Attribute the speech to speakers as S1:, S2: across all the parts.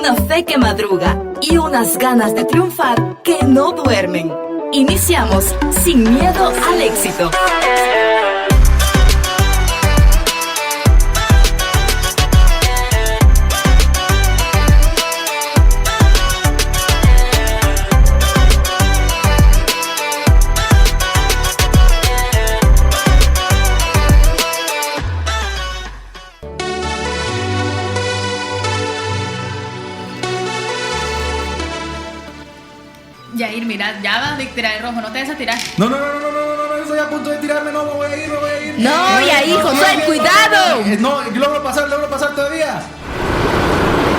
S1: una fe que madruga y unas ganas de triunfar que no duermen. Iniciamos Sin Miedo al Éxito.
S2: Yair, mira, ya vas a tirar el rojo, no te des a tirar.
S3: No, estoy a punto de tirarme, no, me voy a ir.
S4: No, Yair, Josué, cuidado.
S3: No, logro pasar todavía.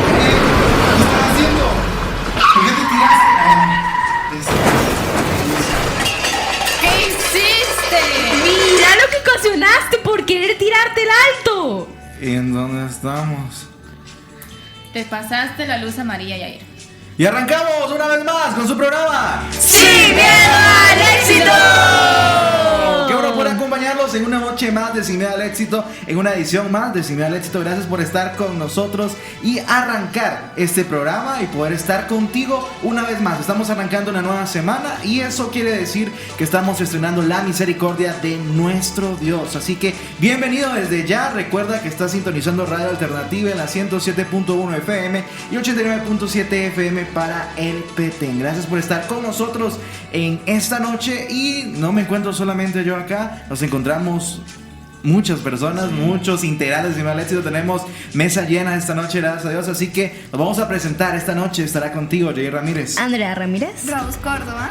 S3: ¿Qué estás haciendo? ¿Por qué te tiraste?
S2: ¿Qué hiciste?
S4: Mira lo que ocasionaste por querer tirarte el alto.
S3: ¿Y en dónde estamos?
S2: Te pasaste la luz amarilla, Yair.
S3: Y arrancamos una vez más con su programa
S4: ¡Sin Miedo al Éxito!
S3: Qué bueno poder acompañarlos en una noche más de Sin Miedo al Éxito, en una edición más de Sin Miedo al Éxito. Gracias por estar con nosotros y arrancar este programa y poder estar contigo una vez más. Estamos arrancando una nueva semana y eso quiere decir que estamos estrenando la misericordia de nuestro Dios. Así que bienvenido desde ya. Recuerda que estás sintonizando Radio Alternativa en la 107.1 FM y 89.7 FM para el Petén. Gracias por estar con nosotros en esta noche y no me encuentro solamente yo acá, nos encontramos muchas personas, muchos integrales de Mal Éxito. Tenemos mesa llena esta noche, gracias a Dios, así que nos vamos a presentar esta noche. Estará contigo Jair Ramírez,
S4: Andrea Ramírez,
S5: Rose Córdoba,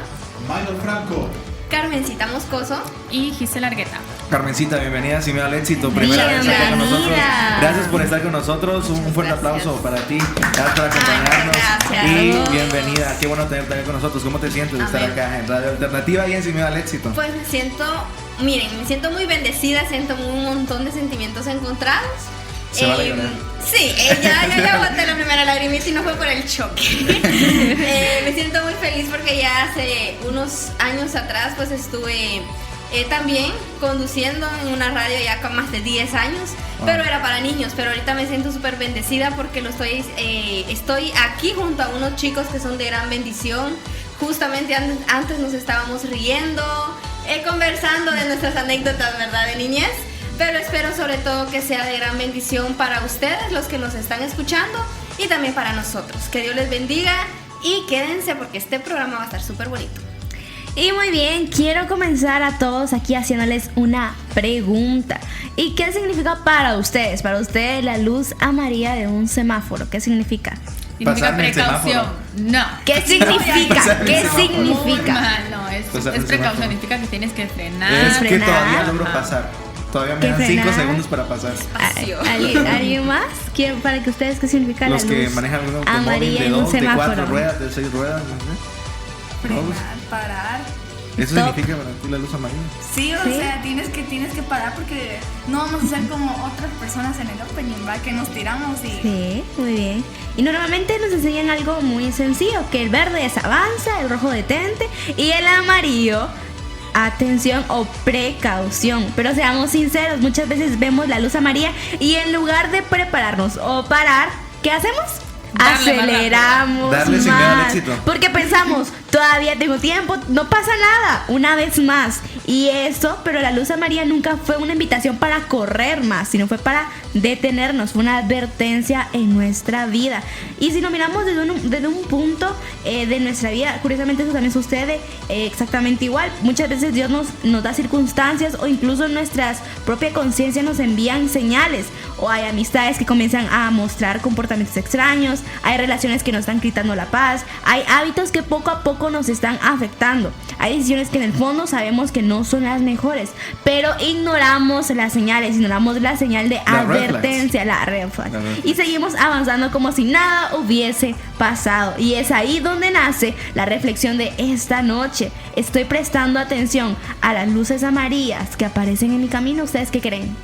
S3: Maynor Franco,
S5: Carmencita Moscoso
S2: y Gisela Argueta.
S3: Carmencita, bienvenida a Sin Miedo al Éxito, primera vez acá con nosotros. Gracias por estar con nosotros, un fuerte aplauso para ti, gracias por acompañarnos.
S5: Gracias.
S3: Y bienvenida, qué bueno tenerte acá con nosotros. ¿Cómo te sientes de estar acá en Radio Alternativa y en Sin Miedo al Éxito?
S5: Pues me siento muy bendecida, siento un montón de sentimientos encontrados.
S3: ¿Se va a llorar?
S5: Sí, ya aguanté la primera lagrimita y no fue por el choque. Me siento muy feliz porque ya hace unos años atrás pues estuve también conduciendo en una radio ya con más de 10 años, pero era para niños. Pero ahorita me siento súper bendecida porque estoy aquí junto a unos chicos que son de gran bendición. Justamente antes nos estábamos riendo, conversando de nuestras anécdotas, ¿verdad?, de niñez. Pero espero sobre todo que sea de gran bendición para ustedes, los que nos están escuchando, y también para nosotros. Que Dios les bendiga y quédense porque este programa va a estar súper bonito.
S4: Y muy bien, quiero comenzar a todos aquí haciéndoles una pregunta. ¿Y qué significa para ustedes? Para ustedes la luz amarilla de un semáforo, ¿qué significa?
S2: Significa precaución. No.
S4: ¿Qué significa? ¿Qué significa?
S2: Mal, no, es precaución, significa que tienes que frenar.
S3: Es que
S4: frenar.
S3: todavía logro pasar. Todavía me dan 5 segundos para pasar.
S4: ¿Alguien más? Para que ustedes, ¿qué significa
S3: Los
S4: la luz
S3: que manejan un automóvil
S4: amarilla
S3: de
S4: en un
S3: 2, de 4
S4: semáforo?
S3: ruedas, de 6 ruedas, no sé.
S5: Frenar, parar.
S3: ¿Eso
S4: Stop.
S3: significa para ti la luz amarilla?
S6: Sí, o
S4: ¿Sí?
S6: sea, tienes que parar porque no vamos a ser como otras personas en el opening, ¿va? Que nos tiramos y...
S4: Sí, muy bien. Y normalmente nos enseñan algo muy sencillo, que el verde es avanza, el rojo detente y el amarillo, atención o precaución. Pero seamos sinceros, muchas veces vemos la luz amarilla y en lugar de prepararnos o parar, ¿qué hacemos?
S2: Darle más
S4: Aceleramos
S3: Darle sin miedo al
S4: más,
S3: éxito.
S4: porque pensamos, todavía tengo tiempo, no pasa nada, una vez más. Y eso, pero la luz amarilla nunca fue una invitación para correr más, sino fue para detenernos, fue una advertencia en nuestra vida. Y si lo miramos desde un punto de nuestra vida, curiosamente eso también sucede exactamente igual. Muchas veces Dios nos da circunstancias o incluso nuestras propia conciencia nos envían señales. O hay amistades que comienzan a mostrar comportamientos extraños, hay relaciones que nos están quitando la paz, hay hábitos que poco a poco nos están afectando, hay decisiones que en el fondo sabemos que no son las mejores, pero ignoramos las señales, ignoramos la señal de advertencia, la red flag, y seguimos avanzando como si nada hubiese pasado. Y es ahí donde nace la reflexión de esta noche. Estoy prestando atención a las luces amarillas que aparecen en mi camino. ¿Ustedes qué creen?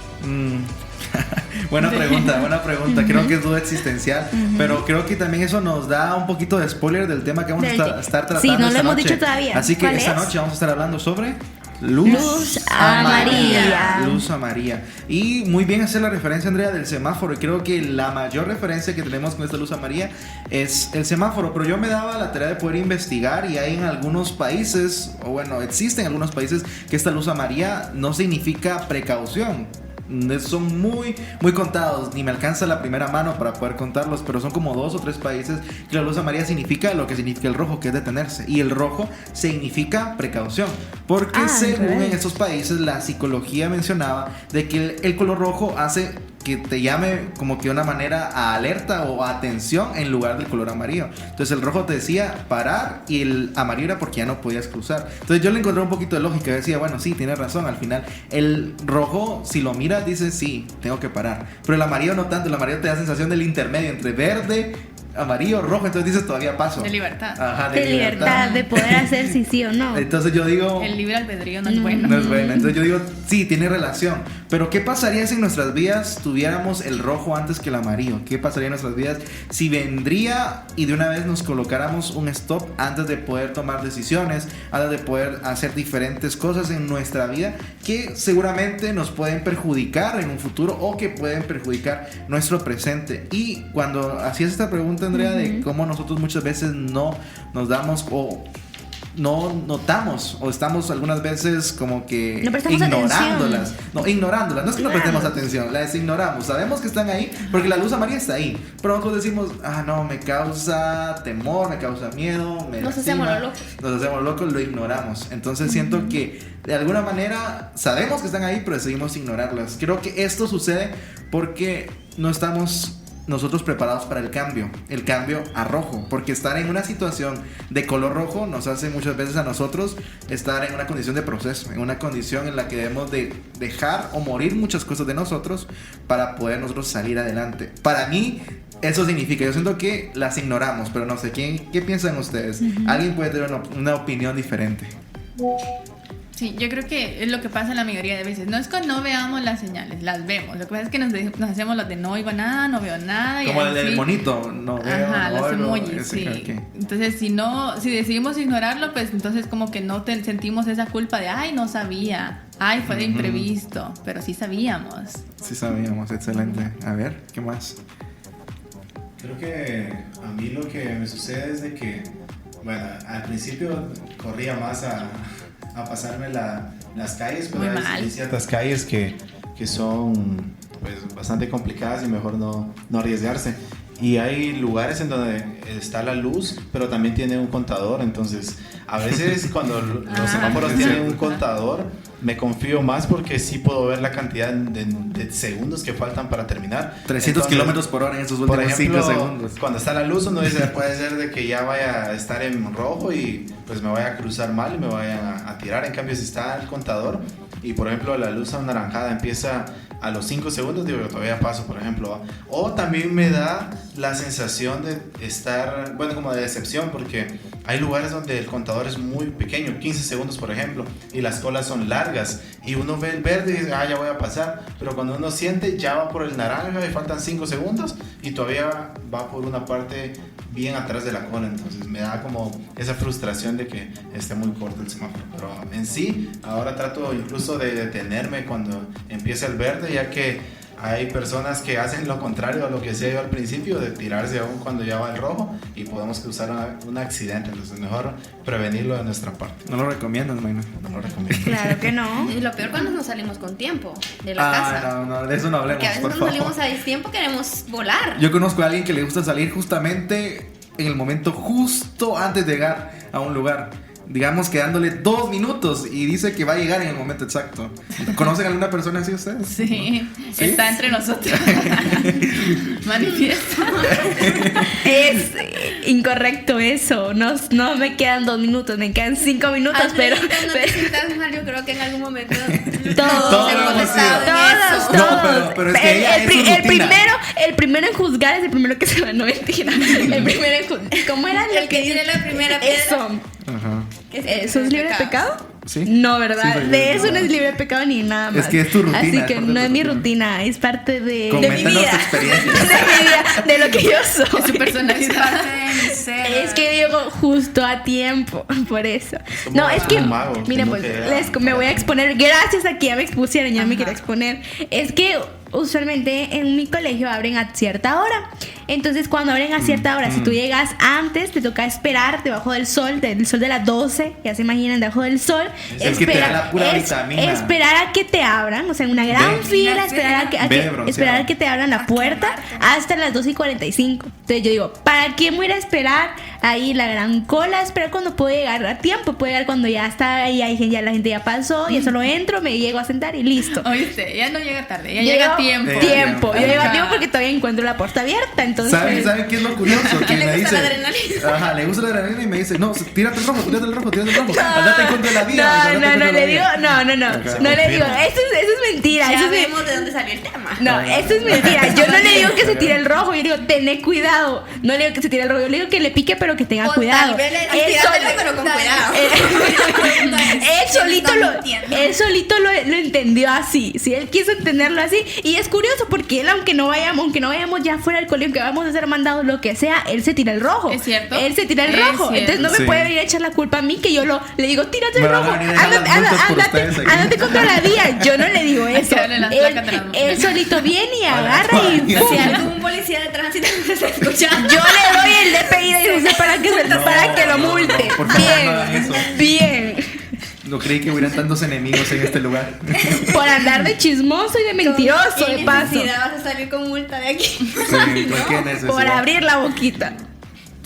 S3: Buena pregunta. Creo que es duda existencial, pero creo que también eso nos da un poquito de spoiler del tema que vamos a estar tratando.
S4: Sí, no lo
S3: esta
S4: hemos
S3: noche.
S4: dicho todavía.
S3: Así que
S4: ¿Cuál
S3: esta
S4: es?
S3: noche vamos a estar hablando sobre
S4: Luz amarilla.
S3: Luz amarilla. Y muy bien hacer la referencia, Andrea, del semáforo. Y creo que la mayor referencia que tenemos con esta luz amarilla es el semáforo. Pero yo me daba la tarea de poder investigar, y hay en algunos países, o bueno, existen algunos países que esta luz amarilla no significa precaución. Son muy contados, ni me alcanza la primera mano para poder contarlos, pero son como 2 o 3 países que la luz amarilla significa lo que significa el rojo, que es detenerse, y el rojo significa precaución, porque según en estos países la psicología mencionaba de que el color rojo hace que te llame como que de una manera a alerta o a atención en lugar del color amarillo. Entonces el rojo te decía parar, y el amarillo era porque ya no podías cruzar. Entonces yo le encontré un poquito de lógica. Yo decía, bueno, sí, tienes razón. Al final el rojo, si lo miras, dice sí, tengo que parar. Pero el amarillo no tanto. El amarillo te da sensación del intermedio entre verde, amarillo, rojo. Entonces dices, todavía paso.
S2: De libertad.
S3: Ajá,
S4: de libertad, de poder hacer sí o no.
S3: Entonces yo digo,
S2: El libre albedrío no es bueno.
S3: no es bueno. Entonces yo digo, sí, tiene relación. Pero ¿qué pasaría si en nuestras vidas tuviéramos el rojo antes que el amarillo? ¿Qué pasaría en nuestras vidas si vendría y de una vez nos colocáramos un stop antes de poder tomar decisiones, antes de poder hacer diferentes cosas en nuestra vida que seguramente nos pueden perjudicar en un futuro o que pueden perjudicar nuestro presente? Y cuando hacías esta pregunta, Andrea, de cómo nosotros muchas veces no nos damos o no notamos, o estamos algunas veces como que
S4: no prestamos
S3: ignorándolas.
S4: atención.
S3: No, ignorándolas. No es que no prestemos atención, las ignoramos. Sabemos que están ahí porque la luz amarilla está ahí. Pero nosotros decimos, no, me causa temor, me causa miedo,
S5: Nos hacemos los locos.
S3: Nos hacemos locos, lo ignoramos. Entonces siento que de alguna manera sabemos que están ahí, pero decidimos ignorarlas. Creo que esto sucede porque no estamos nosotros preparados para el cambio a rojo, porque estar en una situación de color rojo nos hace muchas veces a nosotros estar en una condición de proceso, en una condición en la que debemos de dejar o morir muchas cosas de nosotros para poder nosotros salir adelante. Para mí eso significa, yo siento que las ignoramos, pero no sé, ¿qué piensan ustedes? Alguien puede tener una opinión diferente.
S2: Sí, yo creo que es lo que pasa la mayoría de veces. No es que no veamos las señales, las vemos. Lo que pasa es que nos hacemos los de no oigo nada, no veo nada.
S3: Como el del
S2: así.
S3: monito, no veo,
S2: Ajá,
S3: no
S2: los
S3: oigo,
S2: emojis,
S3: ese,
S2: sí.
S3: okay.
S2: Entonces, si decidimos ignorarlo, pues entonces como que no sentimos esa culpa de, ay, no sabía, ay, fue de imprevisto, pero sí sabíamos.
S3: Sí sabíamos, excelente. A ver, ¿qué más?
S7: Creo que a mí lo que me sucede es de que, bueno, al principio corría más a pasarme las calles, pero hay ciertas calles que son pues bastante complicadas y mejor no arriesgarse. Y hay lugares en donde está la luz, pero también tiene un contador. Entonces, a veces cuando los semáforos tienen un contador, me confío más porque sí puedo ver la cantidad de segundos que faltan para terminar.
S3: 300 kilómetros por hora en esos últimos 5 segundos.
S7: Cuando está la luz, uno dice, puede ser de que ya vaya a estar en rojo y pues me vaya a cruzar mal y me vaya a tirar. En cambio, si está el contador y, por ejemplo, la luz anaranjada empieza a los 5 segundos, digo, yo todavía paso, por ejemplo. O también me da la sensación de estar, bueno, como de decepción, porque hay lugares donde el contador es muy pequeño, 15 segundos, por ejemplo, y las colas son largas, y uno ve el verde y dice, ya voy a pasar, pero cuando uno siente, ya va por el naranja y faltan 5 segundos, y todavía va por una parte bien atrás de la cola. Entonces me da como esa frustración de que esté muy corto el semáforo. Pero en sí, ahora trato incluso de detenerme cuando empieza el verde, ya que hay personas que hacen lo contrario a lo que hacía yo al principio, de tirarse aún cuando ya va el rojo, y podemos causar un accidente. Entonces mejor prevenirlo de nuestra parte.
S3: No lo recomiendas, Mayna.
S7: No lo recomiendo.
S4: Claro que no.
S5: Y lo peor cuando nos salimos con tiempo de la casa.
S3: No, de eso no hablemos,
S5: Porque a veces
S3: por
S5: cuando
S3: favor.
S5: salimos a destiempo queremos volar.
S3: Yo conozco a alguien que le gusta salir justamente en el momento justo antes de llegar a un lugar. Digamos, quedándole 2 minutos, y dice que va a llegar en el momento exacto. ¿Conocen a alguna persona así ustedes?
S2: Sí,
S3: ¿Sí?
S2: está entre nosotros. Manifiesta.
S4: Es incorrecto eso. No me quedan 2 minutos, me quedan 5 minutos, pero
S5: No te sientas mal, yo creo que en algún momento
S4: todos
S5: hemos
S3: hemos
S5: estado
S3: sido.
S5: en eso.
S3: No, pero es que ella es su rutina.
S4: el primero en juzgar es el primero que se va. No, mentira. El primero en juzgar. ¿Cómo era?
S5: El que tiene la primera piedra.
S4: Eso.
S3: Ajá.
S4: ¿Eso es libre de pecado?
S3: ¿Sí?
S4: No, ¿verdad?
S3: Sí, soy
S4: de
S3: libre,
S4: eso no
S3: no.
S4: es libre de pecado ni nada más.
S3: Es que es tu rutina,
S4: Así
S3: es
S4: que
S3: parte de
S4: no
S3: tu
S4: es mi
S3: rutina.
S4: rutina, es parte de mi
S3: Coméntanos tu
S4: vida.
S3: experiencia.
S4: De mi vida, de lo que yo soy.
S2: Es su personalidad.
S6: Parte de mi ser.
S4: Es que digo, justo a tiempo, por eso.
S7: Como
S4: No, es que,
S7: un mago,
S4: miren,
S7: tengo
S4: pues,
S7: que-
S4: me voy a exponer, gracias a que ya me expusieron, ya me quiero exponer. Es que usualmente en mi colegio abren a cierta hora. Entonces, cuando abren a cierta hora, si tú llegas antes, te toca esperar debajo del sol de las 12, ya se imaginan, debajo del sol.
S3: Es el que te da la pura vitamina.
S4: Esperar a que te abran, o sea, en una gran
S3: Ve.
S4: fila, esperar a que,
S3: Ve de bronceado.
S4: esperar a que te abran la puerta hasta las 12:45. Entonces yo digo, ¿para qué me voy a ir a esperar ahí la gran cola? Esperar cuando puedo llegar a tiempo, puedo llegar cuando ya está ahí, ya la gente ya pasó, ya solo entro, me llego a sentar y listo.
S2: Oíste, ya no llega tarde, ya
S4: Llego
S2: llega a tiempo.
S4: Tiempo. Yo llego a
S2: Ajá.
S4: tiempo porque todavía encuentro la puerta abierta, entonces...
S3: ¿Saben qué es lo curioso? Que
S5: Le
S3: me
S5: gusta
S3: dice,
S5: la adrenalina.
S3: ajá, le gusta la adrenalina y me dice, no, tírate el rojo, andate en contra de la vida.
S4: No, le digo, no le digo, eso es mentira,
S5: Ya
S4: eso es
S5: vemos de dónde salió el tema.
S4: no, eso es mentira. Yo no le digo que se tire el rojo, yo le digo, tené cuidado. No le digo que se tire el rojo, yo le digo que le pique, pero que tenga
S5: O
S4: cuidado.
S5: tal vez le
S4: Él
S5: tírátelo,
S4: solo-
S5: pero con cuidado.
S4: Él solito lo entendió así. Si él quiso entenderlo así. Y es curioso porque él, aunque no vayamos ya fuera del colegio, que vamos a ser mandados, lo que sea, él se tira el rojo.
S2: ¿Es cierto?
S4: Él se tira el
S2: Es
S4: rojo.
S2: cierto.
S4: Entonces no me
S3: Sí.
S4: puede venir a echar la culpa a mí que yo le digo, tírate el
S3: Me van a
S4: rojo.
S3: venir a dejar las multas por ustedes aquí.
S4: Ándate contra la vía. Yo no le digo eso.
S2: darle las placas de las
S4: Él solito viene y agarra y
S3: Ay,
S4: ¡pum!
S5: Si algún policía de tránsito nos está escuchando,
S4: Yo le doy el DPI de usted para que lo multe.
S3: por favor, no hagan eso.
S4: Bien.
S3: No creí que hubieran tantos enemigos en este lugar.
S4: Por andar de chismoso y de mentiroso,
S5: ¿qué
S4: de paso.
S5: necesidad vas a salir con multa de aquí?
S3: Sí, ¿por qué necesidad?
S4: Por abrir la boquita.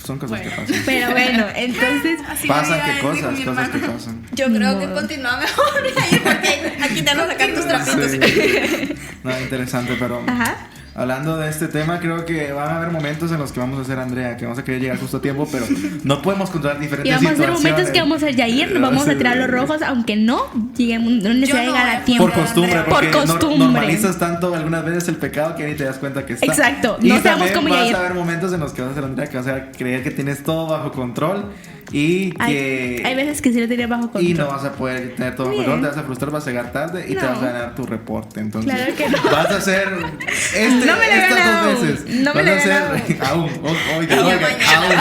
S3: Son cosas que
S2: Bueno.
S3: pasan.
S4: Pero bueno, entonces.
S6: Así
S3: Pasan
S6: me
S3: qué
S6: dijo
S3: cosas,
S6: mi
S3: cosas que
S6: hermano.
S3: pasan.
S5: Yo creo que continúa mejor ahí, porque aquí te van a sacar tus trapitos.
S3: Sí. No, interesante, pero
S4: Ajá.
S3: hablando de este tema, creo que van a haber momentos en los que vamos a hacer Andrea, que vamos a querer llegar justo a tiempo, pero no podemos controlar
S4: Y
S3: diferentes
S4: vamos a hacer
S3: situaciones.
S4: momentos que vamos a Yair, nos vamos a tirar los rojos, aunque no lleguemos, no necesita
S5: Yo no
S4: llegar
S5: voy
S4: a
S5: a
S4: tiempo.
S3: Por costumbre,
S4: Por
S3: porque
S4: costumbre.
S3: normalizas tanto algunas veces el pecado que ni te das cuenta que está.
S4: Exacto,
S3: Y
S4: no seamos
S3: también
S4: como
S3: vas
S4: Yair.
S3: a haber momentos en los que vas a hacer Andrea, que vas a creer que tienes todo bajo control y que...
S4: Hay veces que sí lo tenía bajo control.
S3: Y no vas a poder tener todo bajo
S4: Bien.
S3: control, te vas a frustrar, vas a llegar tarde y te
S4: No.
S3: vas a ganar tu reporte. Entonces,
S4: Claro que no.
S3: vas a hacer
S4: No me lo he
S3: estas
S4: ganado.
S3: dos veces.
S4: No me
S3: vas
S4: lo
S3: a
S4: he
S3: hacer
S4: ganado.
S3: aún, oigan,
S5: Ya
S3: oigan,
S5: mañana.
S3: aún.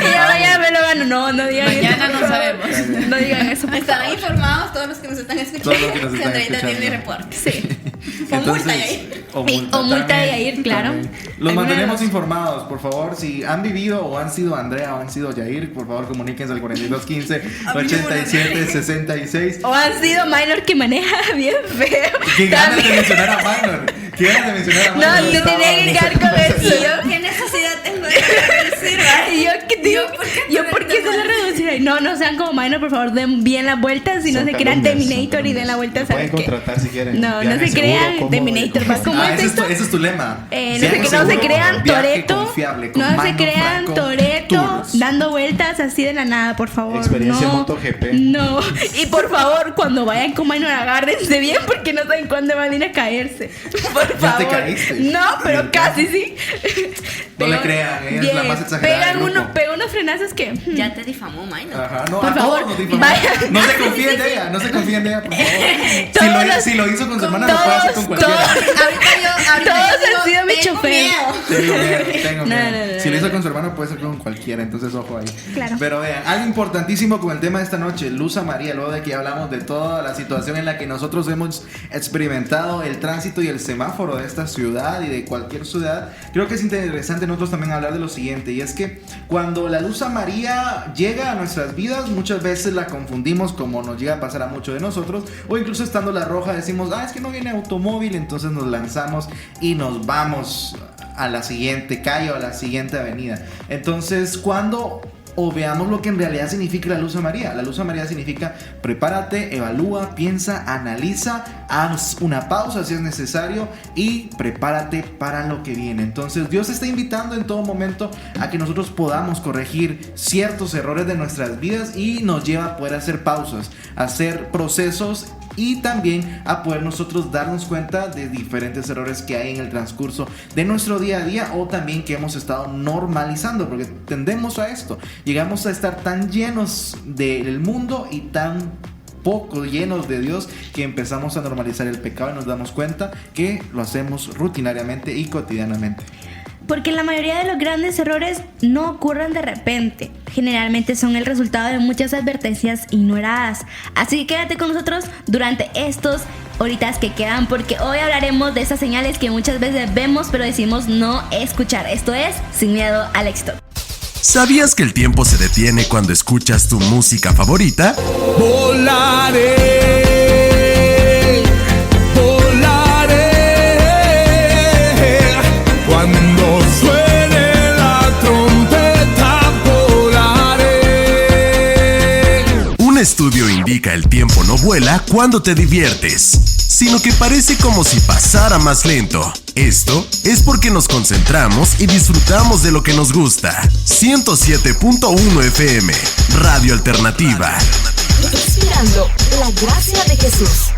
S4: Y ya mañana me lo gano. No digan
S2: Mañana
S4: eso.
S2: no
S4: por favor.
S2: sabemos.
S4: No digan eso. por
S5: Estarán
S4: favor.
S5: informados todos los que nos están escuchando.
S3: Todos los que nos
S5: que
S3: están
S5: Andreita tiene
S3: escuchando.
S5: reporte.
S4: Sí.
S5: O multa de ahí.
S3: O
S4: Y- o multa de
S3: también,
S4: Yair, claro.
S3: también. Los
S4: Alguna de
S3: mantenemos
S4: dos.
S3: informados, por favor. Si han vivido o han sido Andrea o han sido Yair, por favor comuníquense al 4215 87 66.
S4: O han sido minor que maneja bien feo.
S3: Qué ganas de
S4: También.
S3: mencionar a Minor. Qué ganas de mencionar a Minor.
S4: No, te tenía que quedar con eso.
S5: ¿Qué necesidad tengo de reducir?
S4: Y yo, ¿qué te digo? Yo, ¿por qué se lo reduciré? No sean como minor, por favor, den bien las vueltas. Y no
S7: Son
S4: se crean
S7: calumnias,
S4: Terminator
S7: son
S4: y den la vuelta,
S7: calumnias.
S4: ¿sabes
S7: Pueden
S4: qué?
S7: contratar si quieren.
S4: No
S7: Viaje
S4: se
S7: seguro,
S4: crean
S7: cómodo,
S4: Terminator.
S7: cómodo.
S4: ¿Cómo es
S3: ese,
S4: esto?
S3: ese es tu lema.
S4: No
S3: Viaje
S4: se
S3: seguro,
S4: crean
S3: viaje
S4: Toreto.
S3: confiable, con
S4: No se
S3: Minor
S4: crean
S3: Franco
S4: Toreto
S3: Tours.
S4: dando vueltas así de la nada, por favor.
S7: Experiencia
S4: no,
S7: MotoGP.
S4: No. Y por favor, cuando vayan con minor, agárrense bien porque no saben cuándo van a ir a caerse. Por
S3: Ya
S4: favor.
S3: te caíste.
S4: No, pero
S3: Ya.
S4: casi sí.
S3: No le crean, ella es la más exagerada del grupo.
S4: Pega unos frenazos que.
S5: Ya te difamó, Minor.
S3: Ajá, no,
S4: Por
S3: a
S4: favor,
S3: todos nos difamó.
S4: vaya.
S3: No se confíen de ella, no se confíen de ella, por favor.
S4: Todos los-
S3: Si lo hizo con su hermana, lo puede hacer con cualquiera.
S5: Ahorita
S4: Todos
S5: yo digo,
S4: han sido mi
S5: tengo
S4: chofer.
S5: miedo.
S3: Tengo
S4: No,
S3: miedo.
S4: no,
S3: Si lo hizo con su hermano, puede ser con cualquiera, entonces ojo ahí.
S4: Claro.
S3: Pero vean, algo importantísimo con el tema de esta noche, Luz a María, luego de que hablamos de toda la situación en la que nosotros hemos experimentado el tránsito y el semáforo de esta ciudad y de cualquier ciudad, creo que es interesante nosotros también hablar de lo siguiente, y es que cuando la Luz a María llega a nuestras vidas, muchas veces la confundimos, como nos llega a pasar a muchos de nosotros, o incluso estando la roja decimos, es que no viene automóvil, entonces nos lanzamos y nos vamos a la siguiente calle o a la siguiente avenida. Entonces, cuando o veamos lo que en realidad significa la Luz a María. La Luz a María significa prepárate, evalúa, piensa, analiza, haz una pausa si es necesario y prepárate para lo que viene. Entonces Dios está invitando en todo momento a que nosotros podamos corregir ciertos errores de nuestras vidas y nos lleva a poder hacer pausas, hacer procesos y también a poder nosotros darnos cuenta de diferentes errores que hay en el transcurso de nuestro día a día o también que hemos estado normalizando, porque tendemos a esto, llegamos a estar tan llenos del mundo y tan poco llenos de Dios que empezamos a normalizar el pecado y nos damos cuenta que lo hacemos rutinariamente y cotidianamente.
S4: Porque la mayoría de los grandes errores no ocurren de repente. Generalmente son el resultado de muchas advertencias ignoradas. Así que quédate con nosotros durante estos horitas que quedan, porque hoy hablaremos de esas señales que muchas veces vemos pero decimos no escuchar. Esto es Sin Miedo al Éxito.
S8: ¿Sabías que el tiempo se detiene cuando escuchas tu música favorita?
S9: Volaré, volaré, cuando suene la trompeta volaré.
S8: Un estudio indica el tiempo no vuela cuando te diviertes, sino que parece como si pasara más lento. Esto es porque nos concentramos y disfrutamos de lo que nos gusta. 107.1 FM, Radio Alternativa.
S1: Inspirando la gracia de Jesús.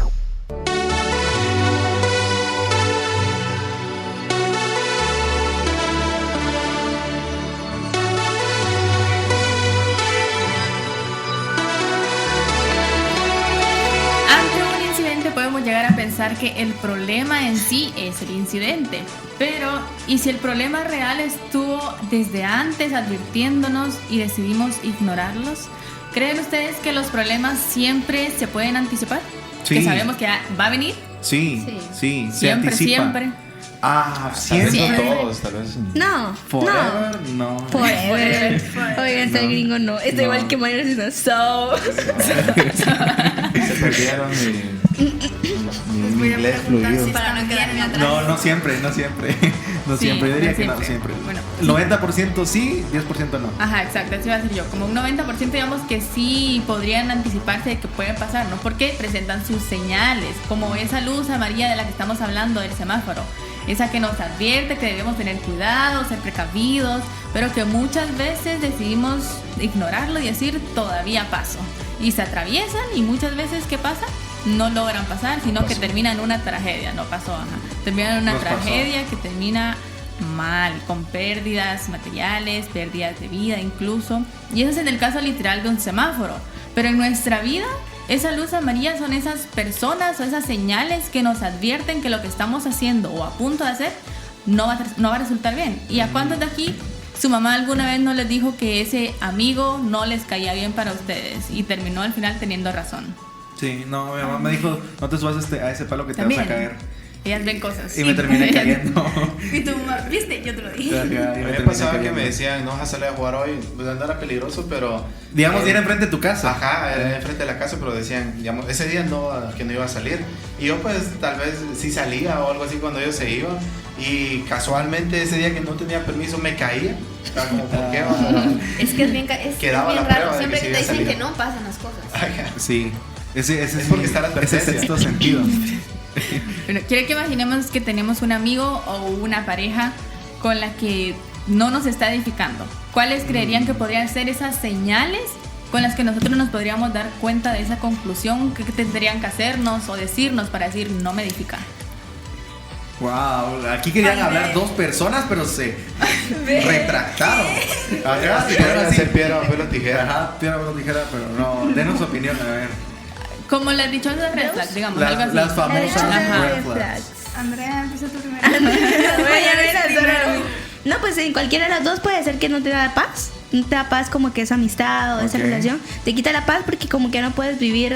S2: Podemos llegar a pensar que el problema en sí es el incidente, pero ¿y si el problema real estuvo desde antes advirtiéndonos y decidimos ignorarlos? ¿Creen ustedes que los problemas siempre se pueden anticipar?
S3: Sí.
S2: ¿Que sabemos que va a venir?
S3: Sí, se
S2: Siempre,
S3: anticipa.
S2: siempre.
S3: Ah,
S7: Tal vez
S3: siempre.
S7: no todos, tal vez.
S4: No,
S3: Forever, no.
S4: Forever. Oigan, el gringo no. Está igual que Mario diciendo so.
S7: Se perdieron mi inglés fluido.
S5: Para no quedarme atrás.
S3: No siempre. No
S2: Sí,
S3: siempre, yo diría que no
S2: siempre.
S3: siempre.
S2: Bueno,
S3: El 90% sí, 10% no.
S2: Ajá, exacto, eso iba a decir yo. Como un 90% digamos que sí podrían anticiparse de que puede pasar, ¿no? Porque presentan sus señales, como esa luz amarilla de la que estamos hablando del semáforo. Esa que nos advierte que debemos tener cuidado, ser precavidos, pero que muchas veces decidimos ignorarlo y decir todavía paso. Y se atraviesan y muchas veces, ¿qué pasa? No logran pasar, sino que termina en una tragedia. No pasó, ajá. Termina en una tragedia que termina mal, con pérdidas materiales, pérdidas de vida incluso. Y eso es en el caso literal de un semáforo. Pero en nuestra vida, esa luz amarilla son esas personas o esas señales que nos advierten que lo que estamos haciendo o a punto de hacer no va a resultar bien. ¿Y a cuántos de aquí su mamá alguna vez no les dijo que ese amigo no les caía bien para ustedes y terminó al final teniendo razón?
S3: Sí, no, mi mamá me dijo, no te subas a ese palo que te
S2: También.
S3: vas a caer.
S2: Ellas ven cosas.
S3: Y me terminé cayendo.
S6: Y tú, ¿viste? Yo te lo dije.
S7: A mí me pasaba que me decían, no vas a salir a jugar hoy, pues no era peligroso, pero...
S3: Digamos, era enfrente de tu casa.
S7: Ajá, era enfrente de la casa, pero decían, digamos, ese día no, que no iba a salir. Y yo pues tal vez sí salía o algo así cuando ellos se iban. Y casualmente ese día que no tenía permiso me caía. Estaba como, ¿por qué?
S5: Es que es bien,
S7: Quedaba la
S5: raro.
S7: prueba de
S5: Siempre
S7: que
S5: que
S7: sí
S5: te
S7: había
S5: dicen que
S7: salido.
S5: no pasan las cosas.
S3: Sí, ese
S7: Es porque está la
S3: ese
S7: advertencia.
S3: sexto sentido.
S2: Bueno, quiero que imaginemos que tenemos un amigo o una pareja con la que no nos está edificando. ¿Cuáles creerían que podrían ser esas señales con las que nosotros nos podríamos dar cuenta de esa conclusión? ¿Qué tendrían que hacernos o decirnos para decir no me edifica?
S3: Wow, aquí querían hablar dos personas, pero se retractaron. Ajá,
S7: Querían hacer piedra, papel o tijera.
S3: Ajá, piedra, papel o tijera, pero no, denos su opinión, a ver.
S2: Como las dichosas red flags, digamos, algo así.
S3: Las famosas
S2: Ajá.
S3: red flags.
S6: Andrea, empieza tú primero.
S4: No, pues en cualquiera de las dos puede ser que no te da paz. No te da paz como que esa amistad o esa
S3: Ok.
S4: relación. Te quita la paz porque como que no puedes vivir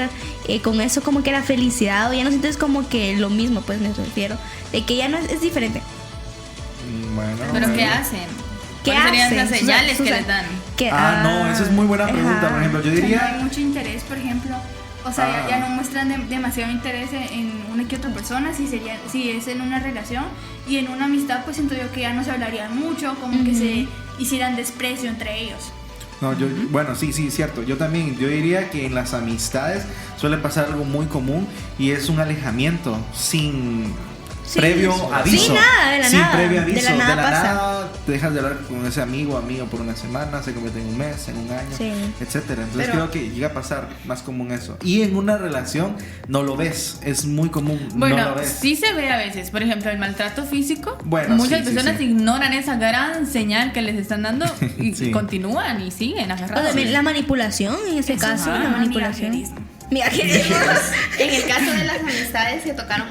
S4: con eso como que la felicidad o ya no sientes como que lo mismo, pues me refiero. De que ya no es diferente.
S3: Bueno.
S2: ¿Pero
S3: bueno.
S2: qué hacen?
S4: ¿Qué
S2: ¿Cuáles serían
S4: hacen?
S2: esas señales
S4: Sus-
S2: que les dan?
S3: No, esa es muy buena pregunta, por ejemplo. Yo
S6: No hay
S3: diría,
S6: mucho interés, por ejemplo. O sea, ya no muestran demasiado interés en una que otra persona, si es en una relación. Y en una amistad, pues siento yo que ya no se hablarían mucho, como que se hicieran desprecio entre ellos.
S3: no, bueno, sí, cierto. Yo diría que en las amistades suele pasar algo muy común y es un alejamiento sin previo aviso.
S4: Sin nada, de la
S3: sin
S4: nada.
S3: previo aviso.
S4: De la nada pasa.
S3: nada dejas de hablar con ese amigo por una semana, se convierte en un mes, en un año,
S4: Sí.
S3: etcétera. Entonces
S5: Pero-
S3: creo que llega a pasar más común eso. Y en una relación no lo ves, es muy común.
S2: Bueno,
S3: no lo ves.
S2: sí se ve a veces. Por ejemplo, el maltrato físico.
S3: Bueno,
S2: muchas
S3: sí, sí,
S2: personas
S3: sí.
S2: ignoran esa gran señal que les están dando y
S3: Sí.
S2: continúan y siguen
S4: O
S2: aferrados.
S4: también la manipulación en ese caso,
S2: ajá,
S4: la manipulación. Mira, queremos.
S5: En el caso de las amistades que tocaron,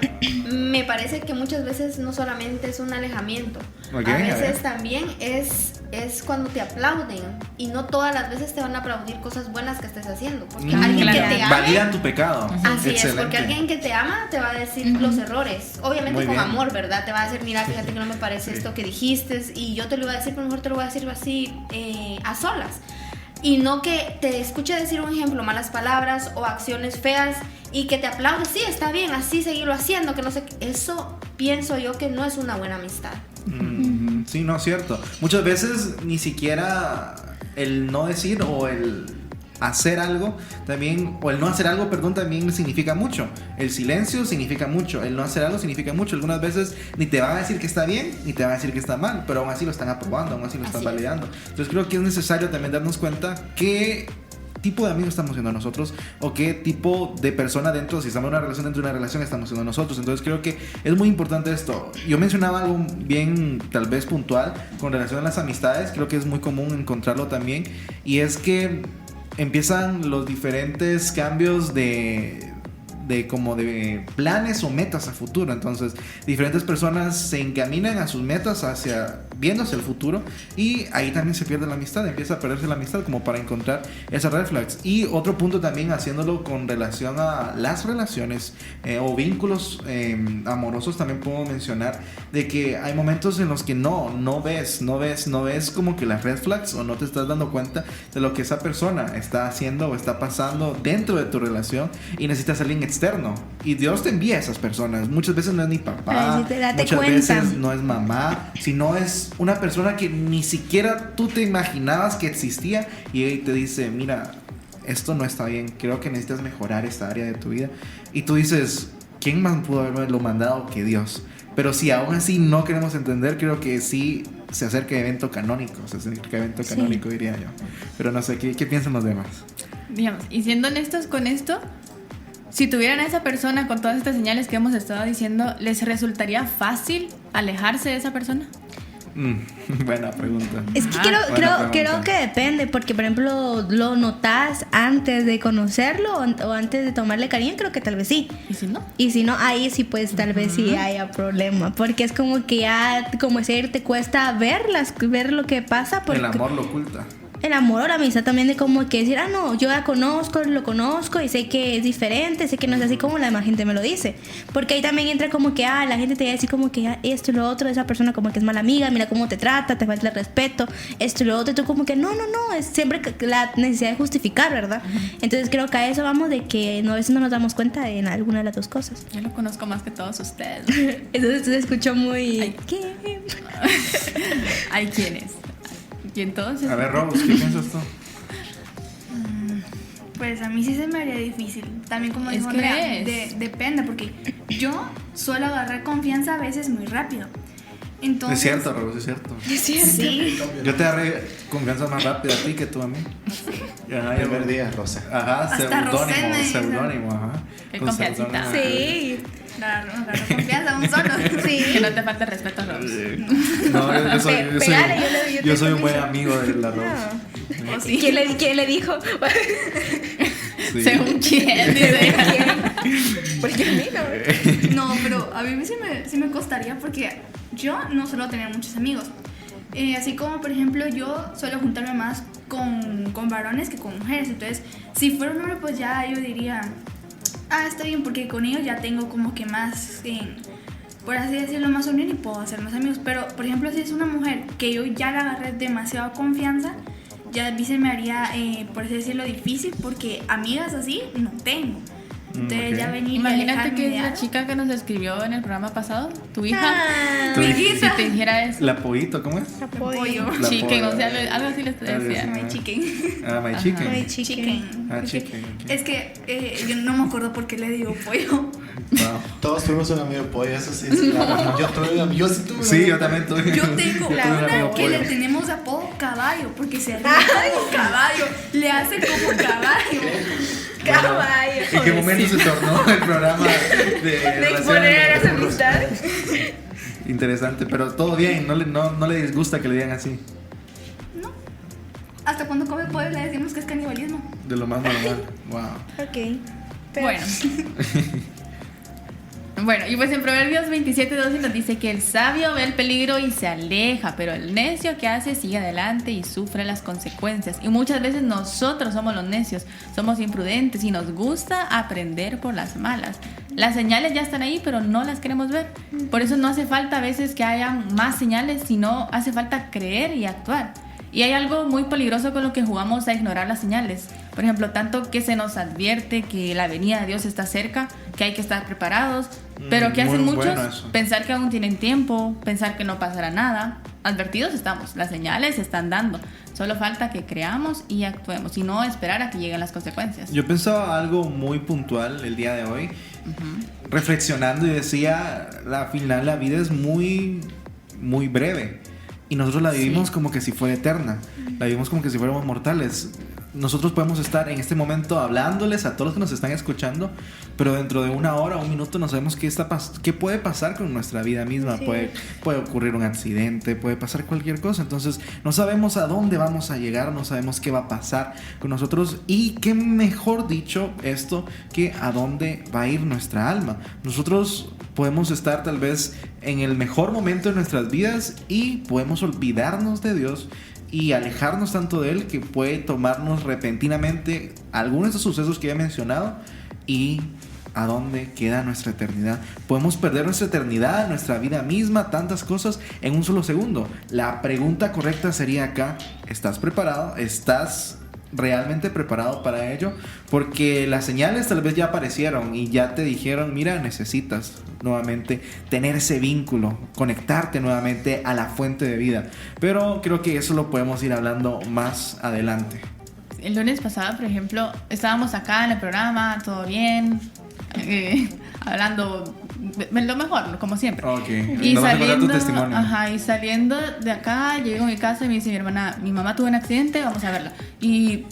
S5: me parece que muchas veces no solamente es un alejamiento,
S3: Ok,
S5: a
S3: a ver.
S5: veces también es cuando te aplauden, y no todas las veces te van a aplaudir cosas buenas que estés haciendo, porque alguien
S2: claro.
S5: que te ama,
S3: Validan tu pecado.
S5: así es,
S3: Excelente.
S5: porque alguien que te ama te va a decir los errores, obviamente
S3: Muy
S5: con
S3: bien.
S5: amor, ¿verdad? Te va a decir, mira, fíjate que no me parece esto que dijiste, y yo te lo voy a decir, pero mejor te lo voy a decir así, a solas. Y no que te escuche decir, un ejemplo, malas palabras o acciones feas y que te aplaude, sí, está bien, así seguirlo haciendo, que no sé, eso pienso yo que no es una buena amistad.
S3: Sí, no, cierto. Muchas veces ni siquiera el no decir o el hacer algo también, o el no hacer algo, perdón, también significa mucho. El silencio significa mucho, el no hacer algo significa mucho. Algunas veces ni te van a decir que está bien, ni te van a decir que está mal, pero aún así lo están aprobando, aún así lo están
S5: Así es.
S3: validando. Entonces creo que es necesario también darnos cuenta qué tipo de amigos estamos siendo nosotros, o qué tipo de persona dentro, si estamos en una relación, dentro de una relación estamos siendo nosotros. Entonces creo que es muy importante esto. Yo mencionaba algo bien tal vez puntual con relación a las amistades, creo que es muy común encontrarlo también, y es que empiezan los diferentes cambios de como de planes o metas a futuro. Entonces diferentes personas se encaminan a sus metas viendo hacia el futuro, y ahí también se pierde la amistad, empieza a perderse la amistad como para encontrar esas red flags. Y otro punto también, haciéndolo con relación a las relaciones o vínculos amorosos, también puedo mencionar de que hay momentos en los que no ves como que las red flags, o no te estás dando cuenta de lo que esa persona está haciendo o está pasando dentro de tu relación, y necesitas a alguien externo, y Dios te envía a esas personas. Muchas veces no es ni papá,
S4: Ay, sí, date
S3: muchas
S4: cuenta.
S3: veces no es mamá, sino es una persona que ni siquiera tú te imaginabas que existía, y él te dice, mira, esto no está bien, creo que necesitas mejorar esta área de tu vida. Y tú dices, ¿quién más pudo haberlo mandado que Dios? Pero si aún así no queremos entender, creo que sí se acerca evento canónico, diría yo. Pero no sé, ¿qué piensan los demás?
S2: Digamos, y siendo honestos con esto, si tuvieran a esa persona con todas estas señales que hemos estado diciendo, ¿les resultaría fácil alejarse de esa persona?
S3: Buena pregunta.
S4: Es que
S2: Ajá,
S4: creo que depende, porque por ejemplo, ¿lo notas antes de conocerlo o antes de tomarle cariño? Creo que tal vez sí.
S2: ¿Y si no?
S4: Y si no, ahí sí pues tal vez sí haya problema, porque es como que ya, como decir, te cuesta ver lo que pasa. Porque
S3: El amor lo oculta.
S4: el amor o la amistad también, de como que decir, no, yo ya lo conozco y sé que es diferente, sé que no es así como la demás gente me lo dice. Porque ahí también entra como que, la gente te va a decir como que esto y lo otro, esa persona como que es mala amiga, mira cómo te trata, te falta el respeto, esto y lo otro, y tú como que no, es siempre la necesidad de justificar, ¿verdad? Entonces creo que a eso vamos, de que a veces no nos damos cuenta en alguna de las dos cosas.
S2: Yo lo conozco más que todos ustedes.
S4: Entonces se escuchó muy...
S2: Ay.
S4: ¿Qué?
S2: Hay quienes. Y entonces...
S3: A ver, Rose, ¿qué piensas tú?
S6: Pues a mí sí se me haría difícil. También, como
S2: Es
S6: dijo
S2: que
S6: Andrea,
S2: es.
S6: depende, porque yo suelo agarrar confianza a veces muy rápido. Entonces,
S3: Es cierto, Rose, es cierto.
S6: Sí.
S3: Yo te agarré confianza más rápida a ti que tú a mí. Ajá,
S7: El primer día, Rosa.
S3: Ajá,
S6: Hasta Rosén me dice.
S3: seudónimo, ajá.
S2: Qué
S3: Con
S2: confiancita.
S3: seudónimo.
S4: Sí.
S6: Agarro confianza un solo.
S4: Sí.
S2: Que no te falte respeto, Rose.
S3: No,
S4: Pegale,
S3: yo soy un
S4: te
S3: buen
S4: permiso.
S3: amigo de la Rose.
S6: ¿O sí?
S4: ¿Quién le dijo?
S3: Sí.
S2: Según quién, dice.
S4: Porque a mí no.
S6: No, pero a mí sí me costaría, porque yo no suelo tener muchos amigos. Así como, por ejemplo, yo suelo juntarme más con varones que con mujeres. Entonces, si fuera un hombre, pues ya yo diría, está bien, porque con ellos ya tengo como que más, por así decirlo, más unión y puedo hacer más amigos. Pero, por ejemplo, si es una mujer que yo ya le agarré demasiada confianza, ya a mí se me haría, por así decirlo, difícil, porque amigas así no tengo. Entonces
S3: ok.
S6: ya venir y
S2: Imagínate
S6: alejarme
S2: que
S6: de
S2: es la
S6: algo.
S2: chica que nos escribió en el programa pasado, tu hija.
S3: Tu
S2: Si
S6: hijita.
S2: te dijera eso.
S3: La pollito, ¿cómo es?
S6: Pollo.
S3: La
S2: Chicken,
S3: polla.
S2: o sea, algo así les decía.
S6: My chicken.
S3: Ah, my chicken.
S4: Ay, chicken.
S3: Ah, chicken. ok.
S6: Es que yo no me acuerdo por qué le digo pollo.
S3: Wow.
S7: Todos tuvimos un amigo pollo, eso sí es claro. Yo sí tuve un
S3: Sí,
S7: amigo
S3: yo también tuve.
S6: Yo tengo
S3: tuve un amigo
S6: una que le
S3: pollo.
S6: tenemos de apodo caballo, porque se ríe como caballo, le hace como caballo.
S4: Caballo.
S3: ¿En qué momento se tornó el programa de
S4: exponer a las
S3: relaciones?
S4: amistades?
S3: Interesante, pero todo bien, no le disgusta que le digan así.
S6: No. Hasta cuando come pollo le decimos que es canibalismo.
S3: De lo más normal. Wow.
S4: Ok.
S2: Bueno. Bueno, y pues en Proverbios 27:12 nos dice que el sabio ve el peligro y se aleja, pero el necio que hace sigue adelante y sufre las consecuencias. Y muchas veces nosotros somos los necios, somos imprudentes y nos gusta aprender por las malas. Las señales ya están ahí, pero no las queremos ver. Por eso no hace falta a veces que hayan más señales, sino hace falta creer y actuar. Y hay algo muy peligroso con lo que jugamos a ignorar las señales. Por ejemplo, tanto que se nos advierte que la venida de Dios está cerca, que hay que estar preparados, pero que hacen muchos pensar que aún tienen tiempo, pensar que no pasará nada. Advertidos estamos, las señales se están dando. Solo falta que creamos y actuemos y no esperar a que lleguen las consecuencias.
S3: Yo pensaba algo muy puntual el día de hoy, reflexionando, y decía, al final la vida es muy, muy breve. Y nosotros la vivimos como que si fuera eterna. La vivimos como que si fuéramos mortales. Nosotros podemos estar en este momento hablándoles a todos los que nos están escuchando, pero dentro de una hora o un minuto no sabemos qué puede pasar con nuestra vida misma. Sí. Puede ocurrir un accidente, puede pasar cualquier cosa. Entonces no sabemos a dónde vamos a llegar, no sabemos qué va a pasar con nosotros. Y qué mejor dicho esto que a dónde va a ir nuestra alma. Nosotros podemos estar tal vez en el mejor momento de nuestras vidas y podemos olvidarnos de Dios y alejarnos tanto de Él que puede tomarnos repentinamente algunos de esos sucesos que ya he mencionado. Y ¿a dónde queda nuestra eternidad? Podemos perder nuestra eternidad, nuestra vida misma, tantas cosas en un solo segundo. La pregunta correcta sería acá: ¿estás preparado? ¿Estás realmente preparado para ello? Porque las señales tal vez ya aparecieron y ya te dijeron, mira, necesitas nuevamente tener ese vínculo, conectarte nuevamente a la fuente de vida. Pero creo que eso lo podemos ir hablando más adelante.
S2: El lunes pasado, por ejemplo, estábamos acá en el programa, todo bien, hablando lo mejor, como siempre.
S3: Okay.
S2: Y saliendo de acá, llego a mi casa y me dice mi hermana, mi mamá tuvo un accidente, vamos a verla. Y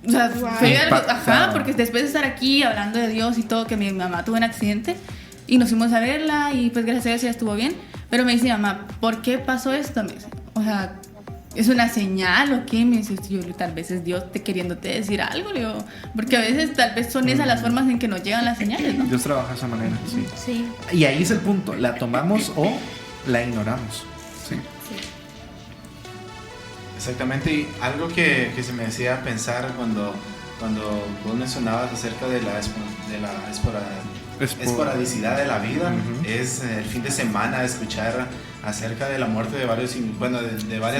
S2: o sea, fue algo, porque después de estar aquí hablando de Dios y todo, que mi mamá tuvo un accidente y nos fuimos a verla y pues gracias a Dios ya estuvo bien. Pero me dice mi mamá, ¿por qué pasó esto? Me dice, o sea, ¿es una señal o qué? Me dice, yo, tal vez es Dios queriéndote decir algo, digo, porque a veces tal vez son esas las formas en que nos llegan las señales, ¿no?
S3: Dios trabaja de esa manera, sí.
S4: Sí.
S3: Y ahí es el punto, ¿la tomamos o la ignoramos? Sí.
S7: Exactamente, y algo que se me hacía pensar cuando vos mencionabas acerca de la esporadicidad de la vida, es el fin de semana escuchar acerca de la muerte de varias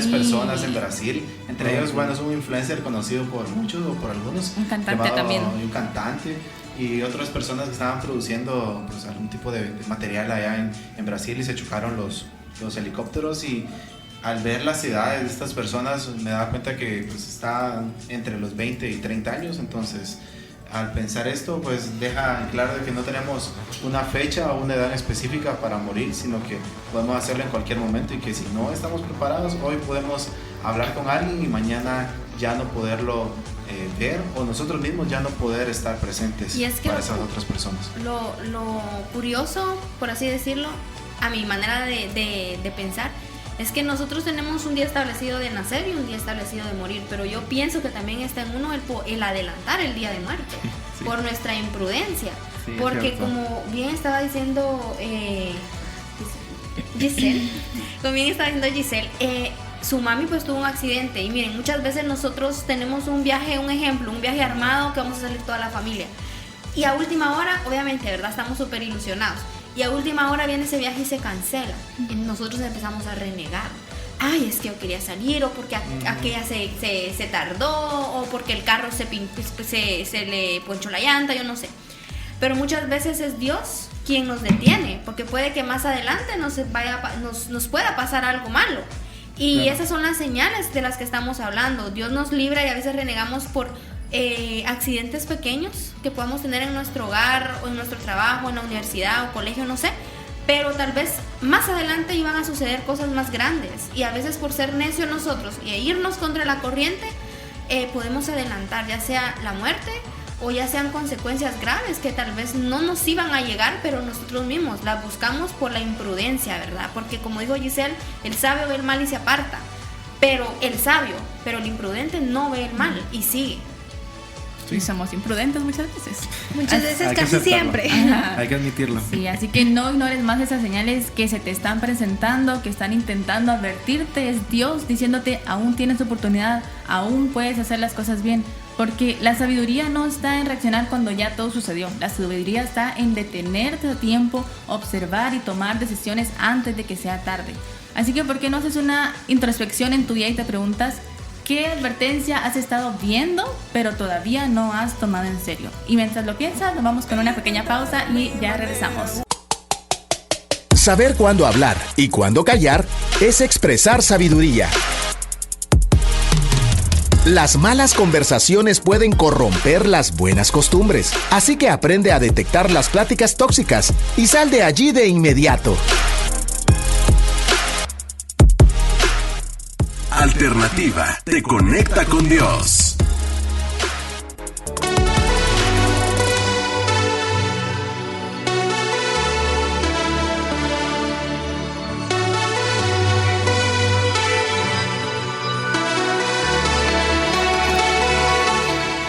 S7: personas en Brasil. Entre ellos, es un influencer conocido por muchos o por algunos.
S2: Un cantante también.
S7: Un cantante y otras personas que estaban produciendo pues, algún tipo de material allá en Brasil y se chocaron los helicópteros. Y al ver las edades de estas personas me daba cuenta que pues, están entre los 20 y 30 años. Entonces, al pensar esto, pues deja claro de que no tenemos una fecha o una edad específica para morir, sino que podemos hacerlo en cualquier momento, y que si no estamos preparados, hoy podemos hablar con alguien y mañana ya no poderlo ver, o nosotros mismos ya no poder estar presentes para esas otras personas.
S5: Lo curioso, por así decirlo, a mi manera de pensar, es que nosotros tenemos un día establecido de nacer y un día establecido de morir, pero yo pienso que también está en uno el adelantar el día de muerte, sí, por nuestra imprudencia, sí, porque como bien estaba diciendo Giselle, su mami pues tuvo un accidente, y miren, muchas veces nosotros tenemos un viaje armado que vamos a salir toda la familia, y a última hora, obviamente, ¿verdad? Estamos súper ilusionados. Y a última hora viene ese viaje y se cancela. Y nosotros empezamos a renegar. Ay, es que yo quería salir, o porque aquella se tardó, o porque el carro se le ponchó la llanta, yo no sé. Pero muchas veces es Dios quien nos detiene, porque puede que más adelante nos pueda pasar algo malo. Y esas son las señales de las que estamos hablando. Dios nos libra, y a veces renegamos por accidentes pequeños que podamos tener en nuestro hogar, o en nuestro trabajo, en la universidad o colegio, no sé, pero tal vez más adelante iban a suceder cosas más grandes, y a veces por ser necios nosotros y irnos contra la corriente, podemos adelantar ya sea la muerte o ya sean consecuencias graves que tal vez no nos iban a llegar, pero nosotros mismos las buscamos por la imprudencia, ¿verdad? Porque como dijo Giselle, el sabio ve el mal y se aparta, pero el imprudente no ve el mal y sigue.
S3: Sí.
S2: Y somos imprudentes muchas veces.
S4: Muchas veces,
S3: Hay que
S4: casi
S3: aceptarlo.
S4: siempre.
S2: Ajá.
S3: Hay que admitirlo.
S2: Sí, así que no ignores más esas señales que se te están presentando, que están intentando advertirte. Es Dios diciéndote, aún tienes oportunidad, aún puedes hacer las cosas bien. Porque la sabiduría no está en reaccionar cuando ya todo sucedió. La sabiduría está en detenerte a tiempo, observar y tomar decisiones antes de que sea tarde. Así que, ¿por qué no haces una introspección en tu vida y te preguntas qué advertencia has estado viendo, pero todavía no has tomado en serio? Y mientras lo piensas, nos vamos con una pequeña pausa y ya regresamos.
S10: Saber cuándo hablar y cuándo callar es expresar sabiduría. Las malas conversaciones pueden corromper las buenas costumbres, así que aprende a detectar las pláticas tóxicas y sal de allí de inmediato.
S8: Alternativa te conecta con Dios.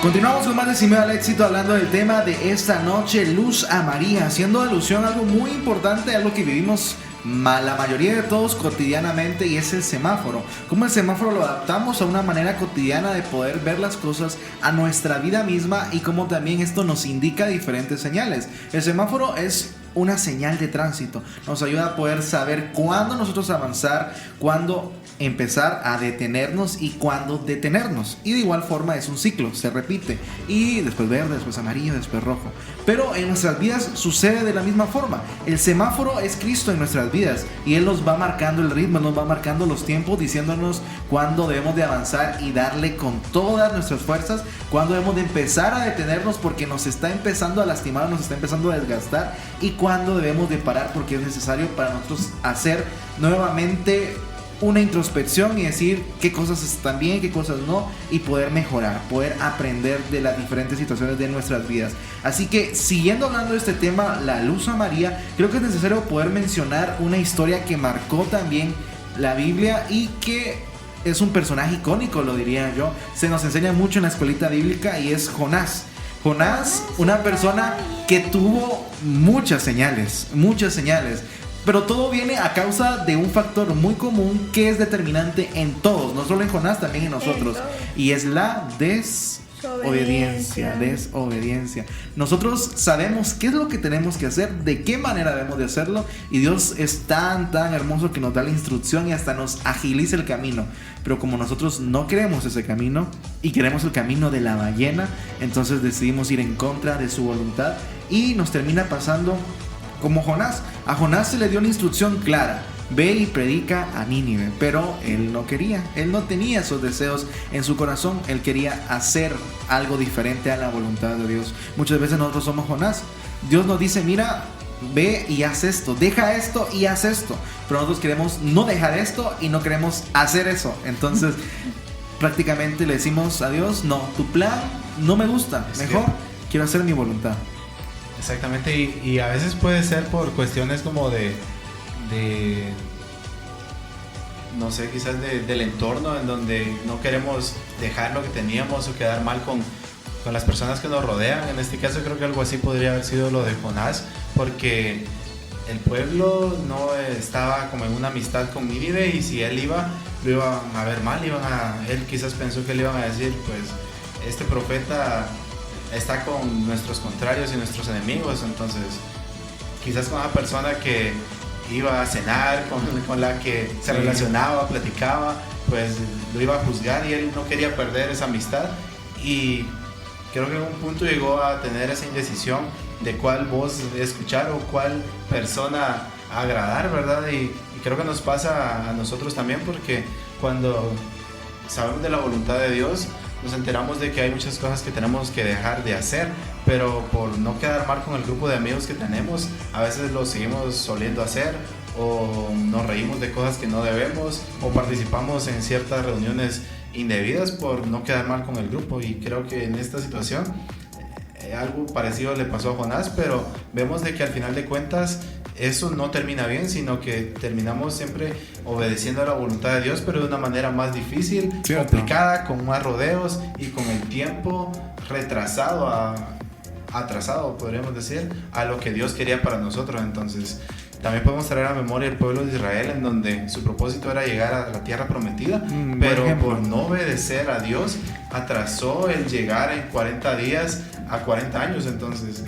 S3: Continuamos con más de Sin Miedo al Éxito, hablando del tema de esta noche, Luz a María, haciendo alusión a algo muy importante, algo que vivimos la mayoría de todos cotidianamente, y es el semáforo. Cómo el semáforo lo adaptamos a una manera cotidiana de poder ver las cosas, a nuestra vida misma, y cómo también esto nos indica diferentes señales. El semáforo es una señal de tránsito, nos ayuda a poder saber cuándo nosotros avanzar, cuándo empezar a detenernos y cuándo detenernos. Y de igual forma es un ciclo, se repite, y después verde, después amarillo, después rojo. Pero en nuestras vidas sucede de la misma forma. El semáforo es Cristo en nuestras vidas, y Él nos va marcando el ritmo, nos va marcando los tiempos, diciéndonos cuándo debemos de avanzar y darle con todas nuestras fuerzas, cuándo debemos de empezar a detenernos porque nos está empezando a lastimar, nos está empezando a desgastar, y cuándo debemos de parar porque es necesario para nosotros hacer nuevamente una introspección y decir qué cosas están bien, qué cosas no, y poder mejorar, poder aprender de las diferentes situaciones de nuestras vidas. Así que, siguiendo hablando de este tema, la Luz a María, creo que es necesario poder mencionar una historia que marcó también la Biblia y que es un personaje icónico, lo diría yo. Se nos enseña mucho en la escuelita bíblica, y es Jonás. Jonás, una persona que tuvo muchas señales, pero todo viene a causa de un factor muy común que es determinante en todos, no solo en Jonás, también en nosotros, y es la desobediencia. Nosotros sabemos qué es lo que tenemos que hacer, de qué manera debemos de hacerlo, y Dios es tan hermoso que nos da la instrucción y hasta nos agiliza el camino. Pero como nosotros no queremos ese camino y queremos el camino de la ballena, entonces decidimos ir en contra de su voluntad, y nos termina pasando como Jonás. A Jonás se le dio una instrucción clara: ve y predica a Nínive. Pero él no quería, él no tenía esos deseos en su corazón. Él quería hacer algo diferente a la voluntad de Dios. Muchas veces nosotros somos Jonás. Dios nos dice: mira, ve y haz esto, deja esto y haz esto. Pero nosotros queremos no dejar esto y no queremos hacer eso. Entonces prácticamente le decimos a Dios: no, tu plan no me gusta, mejor quiero hacer mi voluntad.
S7: Exactamente, y a veces puede ser por cuestiones como de no sé, quizás del entorno, en donde no queremos dejar lo que teníamos o quedar mal con las personas que nos rodean. En este caso creo que algo así podría haber sido lo de Jonás, porque el pueblo no estaba como en una amistad con Nínive, y si él iba, lo iban a ver mal, él quizás pensó que le iban a decir: pues este profeta está con nuestros contrarios y nuestros enemigos. Entonces quizás con una persona que iba a cenar, con la que se relacionaba, platicaba, pues lo iba a juzgar, y él no quería perder esa amistad. Y creo que en un punto llegó a tener esa indecisión de cuál voz escuchar o cuál persona agradar, ¿verdad? Y creo que nos pasa a nosotros también, porque cuando sabemos de la voluntad de Dios, nos enteramos de que hay muchas cosas que tenemos que dejar de hacer, pero por no quedar mal con el grupo de amigos que tenemos, a veces lo seguimos soliendo hacer, o nos reímos de cosas que no debemos, o participamos en ciertas reuniones indebidas por no quedar mal con el grupo. Y creo que en esta situación algo parecido le pasó a Jonás, pero vemos de que al final de cuentas eso no termina bien, sino que terminamos siempre obedeciendo a la voluntad de Dios, pero de una manera más difícil, complicada, con más rodeos, y con el tiempo atrasado, podríamos decir, a lo que Dios quería para nosotros. Entonces, también podemos traer a memoria el pueblo de Israel, en donde su propósito era llegar a la tierra prometida, pero por no obedecer a Dios, atrasó el llegar en 40 días a 40 años. Entonces,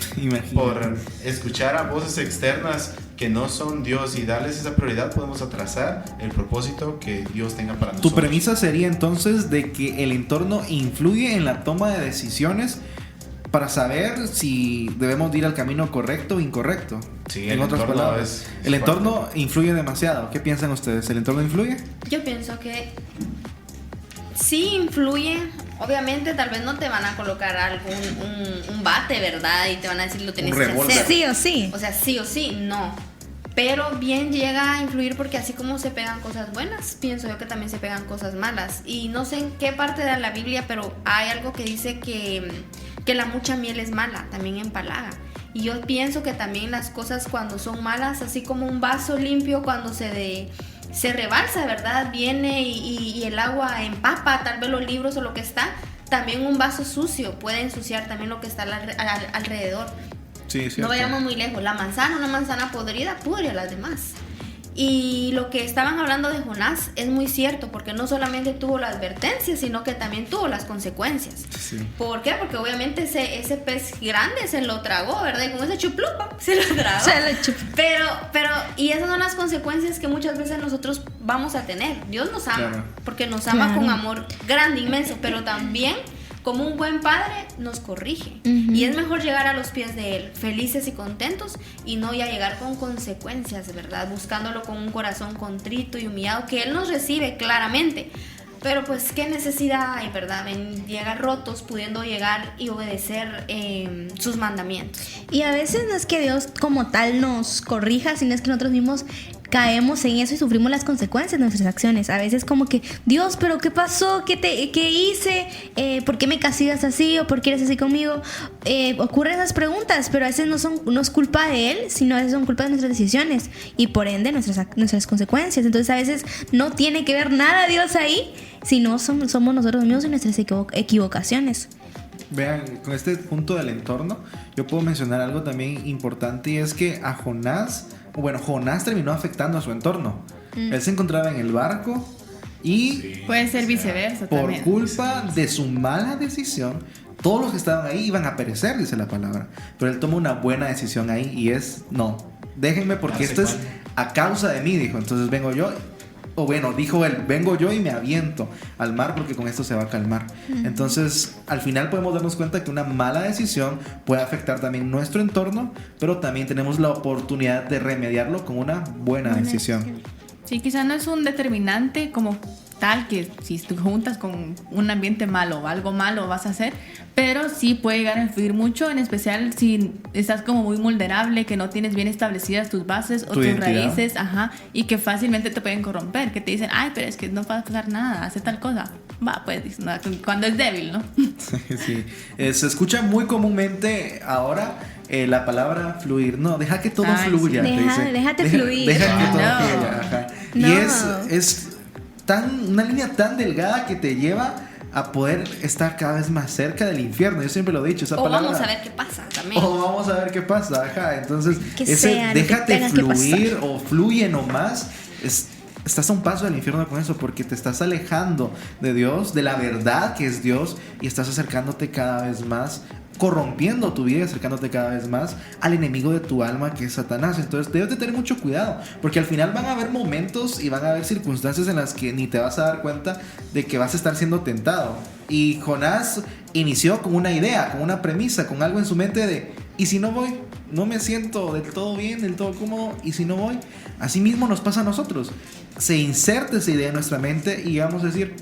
S7: por escuchar a voces externas que no son Dios y darles esa prioridad, podemos atrasar el propósito que Dios tenga para nosotros.
S3: Tu premisa sería entonces de que el entorno influye en la toma de decisiones para saber si debemos ir al camino correcto o incorrecto.
S7: Sí,
S3: en otras palabras, el entorno influye demasiado. ¿Qué piensan ustedes? ¿El entorno influye?
S5: Yo pienso que sí influye. Obviamente, tal vez no te van a colocar un bate, ¿verdad? Y te van a decir lo tienes que hacer.
S4: Sí o sí.
S5: O sea, sí o sí, no. Pero bien llega a influir porque así como se pegan cosas buenas, pienso yo que también se pegan cosas malas. Y no sé en qué parte de la Biblia, pero hay algo que dice que la mucha miel es mala, también empalaga. Y yo pienso que también las cosas cuando son malas, así como un vaso limpio cuando se rebalsa, ¿verdad? Viene y el agua empapa tal vez los libros o lo que está. También un vaso sucio puede ensuciar también lo que está alrededor.
S3: Sí,
S5: no vayamos muy lejos. Una manzana podrida pudre a las demás. Y lo que estaban hablando de Jonás es muy cierto, porque no solamente tuvo la advertencia, sino que también tuvo las consecuencias.
S3: Sí.
S5: ¿Por qué? Porque obviamente ese pez grande se lo tragó, ¿verdad? Y con ese chuplupa se lo tragó. Pero, y esas son las consecuencias que muchas veces nosotros vamos a tener. Dios nos ama, porque nos ama con amor grande, inmenso, pero también como un buen padre nos corrige. Y es mejor llegar a los pies de Él felices y contentos y no ya llegar con consecuencias, ¿verdad? Buscándolo con un corazón contrito y humillado, que Él nos recibe claramente. Pero pues qué necesidad hay, ¿verdad? En llegar rotos, pudiendo llegar y obedecer sus mandamientos.
S4: Y a veces no es que Dios como tal nos corrija, sino es que nosotros mismos caemos en eso y sufrimos las consecuencias de nuestras acciones. A veces como que, Dios, ¿pero qué pasó? ¿Qué hice? ¿Por qué me castigas así? ¿O por qué eres así conmigo? Ocurren esas preguntas, pero a veces no es culpa de Él, sino a veces son culpa de nuestras decisiones y por ende nuestras consecuencias. Entonces a veces no tiene que ver nada Dios ahí, sino somos nosotros mismos y nuestras equivocaciones.
S3: Vean, con este punto del entorno, yo puedo mencionar algo también importante, y es que a Jonás terminó afectando a su entorno. Él se encontraba en el barco y
S2: puede ser viceversa
S3: por
S2: también.
S3: culpa de su mala decisión, todos los que estaban ahí iban a perecer, dice la palabra. Pero él toma una buena decisión ahí y es, no, déjenme porque esto es a causa de mí, dijo. Entonces vengo yo. O bueno, dijo él, vengo yo y me aviento al mar porque con esto se va a calmar. Entonces, al final podemos darnos cuenta que una mala decisión puede afectar también nuestro entorno, pero también tenemos la oportunidad de remediarlo con una buena decisión.
S2: Sí, quizás no es un determinante como tal que si tú juntas con un ambiente malo o algo malo vas a hacer, pero sí puede llegar a influir mucho, en especial si estás como muy vulnerable, que no tienes bien establecidas tus bases o tus raíces, y que fácilmente te pueden corromper, que te dicen, ay, pero es que no va a pasar nada, hace tal cosa. Va, pues, no, cuando es débil, ¿no?
S3: Sí. Se escucha muy comúnmente ahora la palabra fluir. No, deja que todo fluya.
S4: Déjate fluir.
S3: Deja que todo fluya. Ajá. No. Y es una línea tan delgada que te lleva a poder estar cada vez más cerca del infierno. Yo siempre lo he dicho, esa palabra.
S5: Vamos a ver qué pasa también.
S3: Vamos a ver qué pasa, ajá. Entonces, déjate fluir o fluye nomás. Estás a un paso del infierno con eso, porque te estás alejando de Dios, de la verdad que es Dios, y estás acercándote cada vez más, corrompiendo tu vida y acercándote cada vez más al enemigo de tu alma, que es Satanás. Entonces debes de tener mucho cuidado, porque al final van a haber momentos y van a haber circunstancias en las que ni te vas a dar cuenta de que vas a estar siendo tentado. Y Jonás inició con una idea, con una premisa, con algo en su mente de, ¿y si no voy? No me siento del todo bien, del todo cómodo, ¿y si no voy? Así mismo nos pasa a nosotros. Se inserta esa idea en nuestra mente y vamos a decir,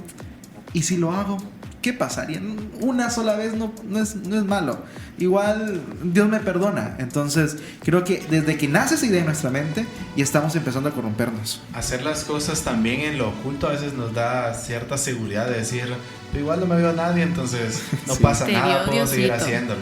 S3: ¿y si lo hago? ¿Qué pasaría? Una sola vez no es malo. Igual Dios me perdona. Entonces creo que desde que nace esa idea en nuestra mente ya estamos empezando a corrompernos.
S7: Hacer las cosas también en lo oculto a veces nos da cierta seguridad de decir, pero igual no me veo a nadie, entonces no pasa nada, puedo seguir haciéndolo.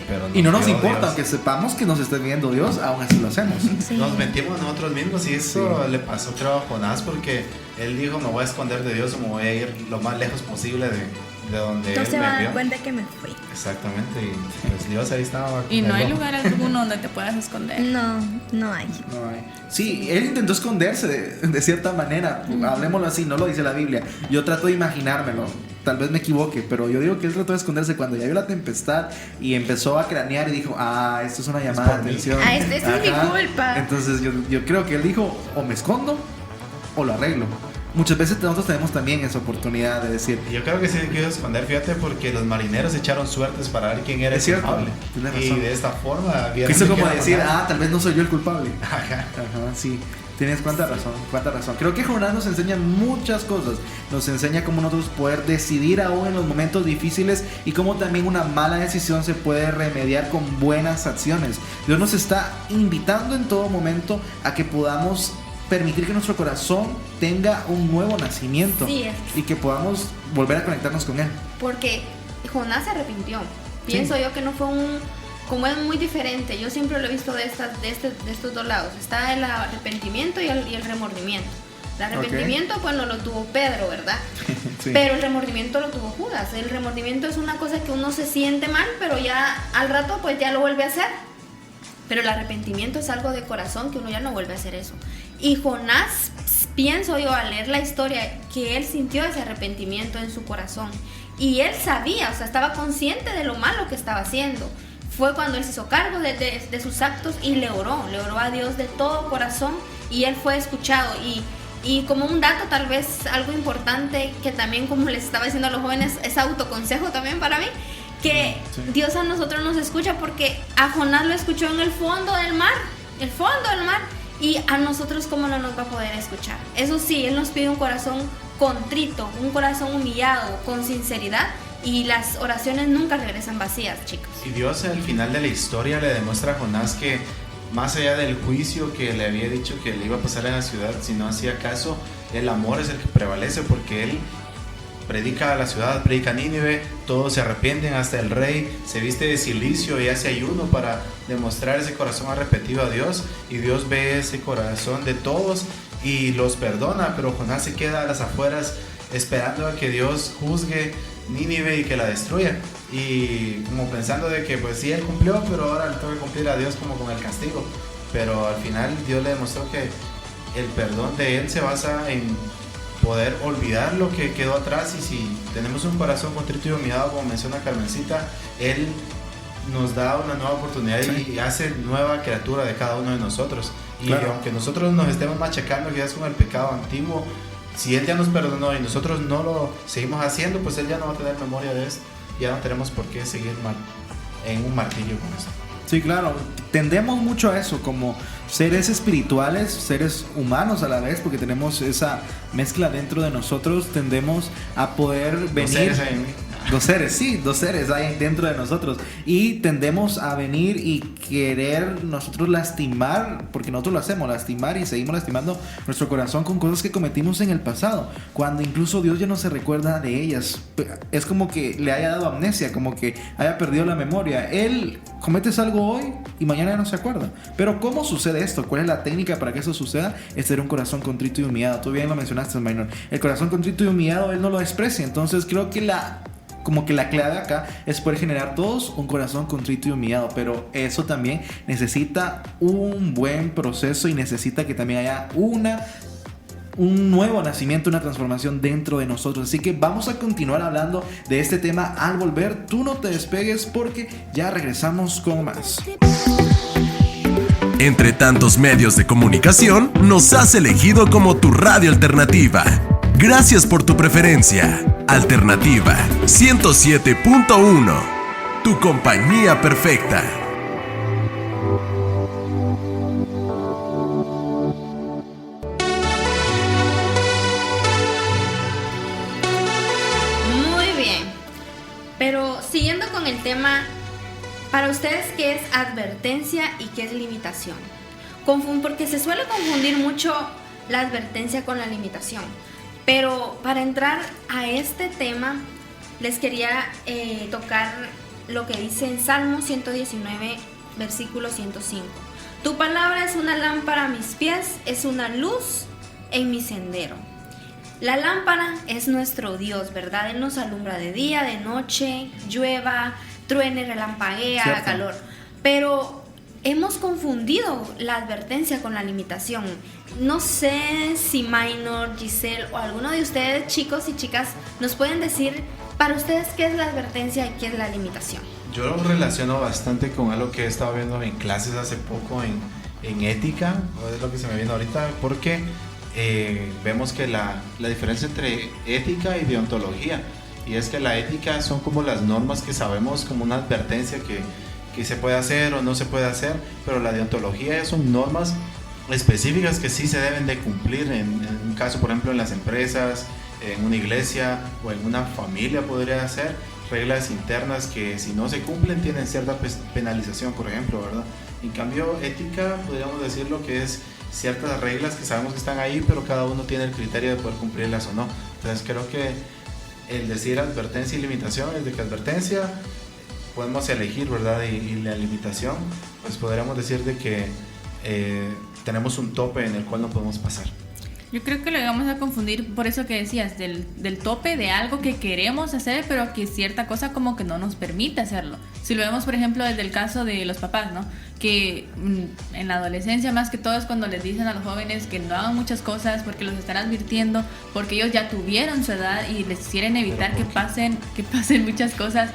S7: Pero
S3: y no nos importa, Dios. Aunque sepamos que nos esté viendo Dios, aún así lo hacemos.
S7: Sí. Nos mentimos nosotros mismos, y eso le pasó, creo, a Jonás, porque él dijo, me voy a esconder de Dios o me voy a ir lo más lejos posible de de donde
S4: No
S7: él
S4: se
S7: me
S4: va a dar
S7: envió.
S4: cuenta que me fui.
S7: Exactamente, y pues Dios ahí estaba.
S2: Y no hay
S7: Perdón.
S2: lugar alguno donde te puedas esconder.
S4: No, no hay.
S3: No hay. Sí, él intentó esconderse de cierta manera, hablemoslo así, no lo dice la Biblia. Yo trato de imaginármelo, tal vez me equivoque, pero yo digo que él trató de esconderse cuando ya vio la tempestad y empezó a cranear y dijo, esto es una llamada
S7: por
S3: de
S7: mí.
S3: atención.
S4: Esta es mi
S3: Ajá.
S4: culpa.
S3: Entonces yo creo que él dijo, o me escondo o lo arreglo. Muchas veces nosotros tenemos también esa oportunidad de decir,
S7: Yo creo que sí quiso esconder, fíjate, porque los marineros echaron suertes para ver quién era
S3: Es
S7: el
S3: cierto,
S7: culpable.
S3: tienes
S7: Y
S3: razón.
S7: de esta forma vieron
S3: quiso
S7: que
S3: como
S7: era
S3: decir,
S7: Jonás.
S3: tal vez no soy yo el culpable.
S7: Ajá.
S3: Ajá, sí. Tienes cuánta razón. Creo que Jonás nos enseña muchas cosas. Nos enseña cómo nosotros poder decidir aún en los momentos difíciles y cómo también una mala decisión se puede remediar con buenas acciones. Dios nos está invitando en todo momento a que podamos permitir que nuestro corazón tenga un nuevo nacimiento
S5: Sí, es.
S3: y que podamos volver a conectarnos con Él.
S5: Porque Jonás se arrepintió. Pienso yo que no fue como es muy diferente. Yo siempre lo he visto de estos dos lados. Está el arrepentimiento y el remordimiento. El arrepentimiento, pues no lo tuvo Pedro, ¿verdad?
S3: Sí.
S5: Pero el remordimiento lo tuvo Judas. El remordimiento es una cosa que uno se siente mal, pero ya al rato pues ya lo vuelve a hacer. Pero el arrepentimiento es algo de corazón que uno ya no vuelve a hacer eso. Y Jonás, pienso yo al leer la historia, que él sintió ese arrepentimiento en su corazón. Y él sabía, o sea, estaba consciente de lo malo que estaba haciendo. Fue cuando él se hizo cargo de sus actos y le oró a Dios de todo corazón y él fue escuchado. Y como un dato, tal vez algo importante que también, como les estaba diciendo a los jóvenes, es autoconsejo también para mí, que
S3: Sí.
S5: Dios a nosotros nos escucha porque a Jonás lo escuchó en el fondo del mar, y a nosotros cómo no nos va a poder escuchar. Eso sí, Él nos pide un corazón contrito, un corazón humillado, con sinceridad, y las oraciones nunca regresan vacías, chicos.
S7: Y Dios al final de la historia le demuestra a Jonás que más allá del juicio que le había dicho que le iba a pasar en la ciudad, si no hacía caso, el amor es el que prevalece, porque él predica a la ciudad, predica a Nínive, todos se arrepienten, hasta el rey se viste de cilicio y hace ayuno para demostrar ese corazón arrepentido a Dios, y Dios ve ese corazón de todos y los perdona, pero Jonás se queda a las afueras esperando a que Dios juzgue Nínive y que la destruya, y como pensando de que pues sí, él cumplió, pero ahora le tengo que cumplir a Dios como con el castigo. Pero al final Dios le demostró que el perdón de él se basa en poder olvidar lo que quedó atrás, y si tenemos un corazón contrito y humillado, como menciona Carmencita, él nos da una nueva oportunidad y hace nueva criatura de cada uno de nosotros. Y
S3: Claro.
S7: aunque nosotros nos estemos machacando quizás con el pecado antiguo, si Él ya nos perdonó y nosotros no lo seguimos haciendo, pues Él ya no va a tener memoria de esto. Ya no tenemos por qué seguir en un martillo con esto.
S3: Sí, claro, tendemos mucho a eso como seres espirituales, seres humanos a la vez, porque tenemos esa mezcla dentro de nosotros, tendemos a poder venir...
S7: seres hay en mí.
S3: Dos seres hay dentro de nosotros, y tendemos a venir y querer nosotros lastimar, porque nosotros lo hacemos, lastimar, y seguimos lastimando nuestro corazón con cosas que cometimos en el pasado, cuando incluso Dios ya no se recuerda de ellas. Es como que le haya dado amnesia, como que haya perdido la memoria. Él cometes algo hoy y mañana ya no se acuerda. Pero ¿cómo sucede esto? ¿Cuál es la técnica para que eso suceda? Es tener un corazón contrito y humillado. Tú bien lo mencionaste, Minor. El corazón contrito y humillado Él no lo desprecia. Entonces creo que la clave acá es poder generar todos un corazón contrito y humillado, pero eso también necesita un buen proceso y necesita que también haya un nuevo nacimiento, una transformación dentro de nosotros. Así que vamos a continuar hablando de este tema al volver. Tú no te despegues porque ya regresamos con más.
S8: Entre tantos medios de comunicación, nos has elegido como tu radio alternativa. Gracias por tu preferencia. Alternativa 107.1. Tu compañía perfecta.
S5: Muy bien. Pero siguiendo con el tema, para ustedes, ¿qué es advertencia y qué es limitación? Porque se suele confundir mucho la advertencia con la limitación. Pero para entrar a este tema, les quería tocar lo que dice en Salmo 119, versículo 105. Tu palabra es una lámpara a mis pies, es una luz en mi sendero. La lámpara es nuestro Dios, ¿verdad? Él nos alumbra de día, de noche, llueva, truene, relampaguea, haga calor. Pero hemos confundido la advertencia con la limitación. No sé si Minor, Giselle o alguno de ustedes, chicos y chicas, nos pueden decir para ustedes qué es la advertencia y qué es la limitación.
S7: Yo lo relaciono bastante con algo que he estado viendo en clases hace poco en ética, o es lo que se me viene ahorita, porque vemos que la diferencia entre ética y deontología, y es que la ética son como las normas que sabemos como una advertencia que se puede hacer o no se puede hacer, pero la deontología son normas específicas que sí se deben de cumplir en un caso, por ejemplo, en las empresas, en una iglesia o en una familia podría ser reglas internas que si no se cumplen tienen cierta penalización, por ejemplo, ¿verdad? En cambio, ética podríamos decir lo que es ciertas reglas que sabemos que están ahí, pero cada uno tiene el criterio de poder cumplirlas o no. Entonces creo que el decir advertencia y limitación es de que advertencia podemos elegir, ¿verdad? Y la limitación, pues podríamos decir de que tenemos un tope en el cual no podemos pasar.
S2: Yo creo que lo vamos a confundir por eso que decías, del tope de algo que queremos hacer, pero que cierta cosa como que no nos permite hacerlo. Si lo vemos, por ejemplo, desde el caso de los papás, ¿no? Que en la adolescencia más que todo es cuando les dicen a los jóvenes que no hagan muchas cosas porque los están advirtiendo, porque ellos ya tuvieron su edad y les quieren evitar que pasen muchas cosas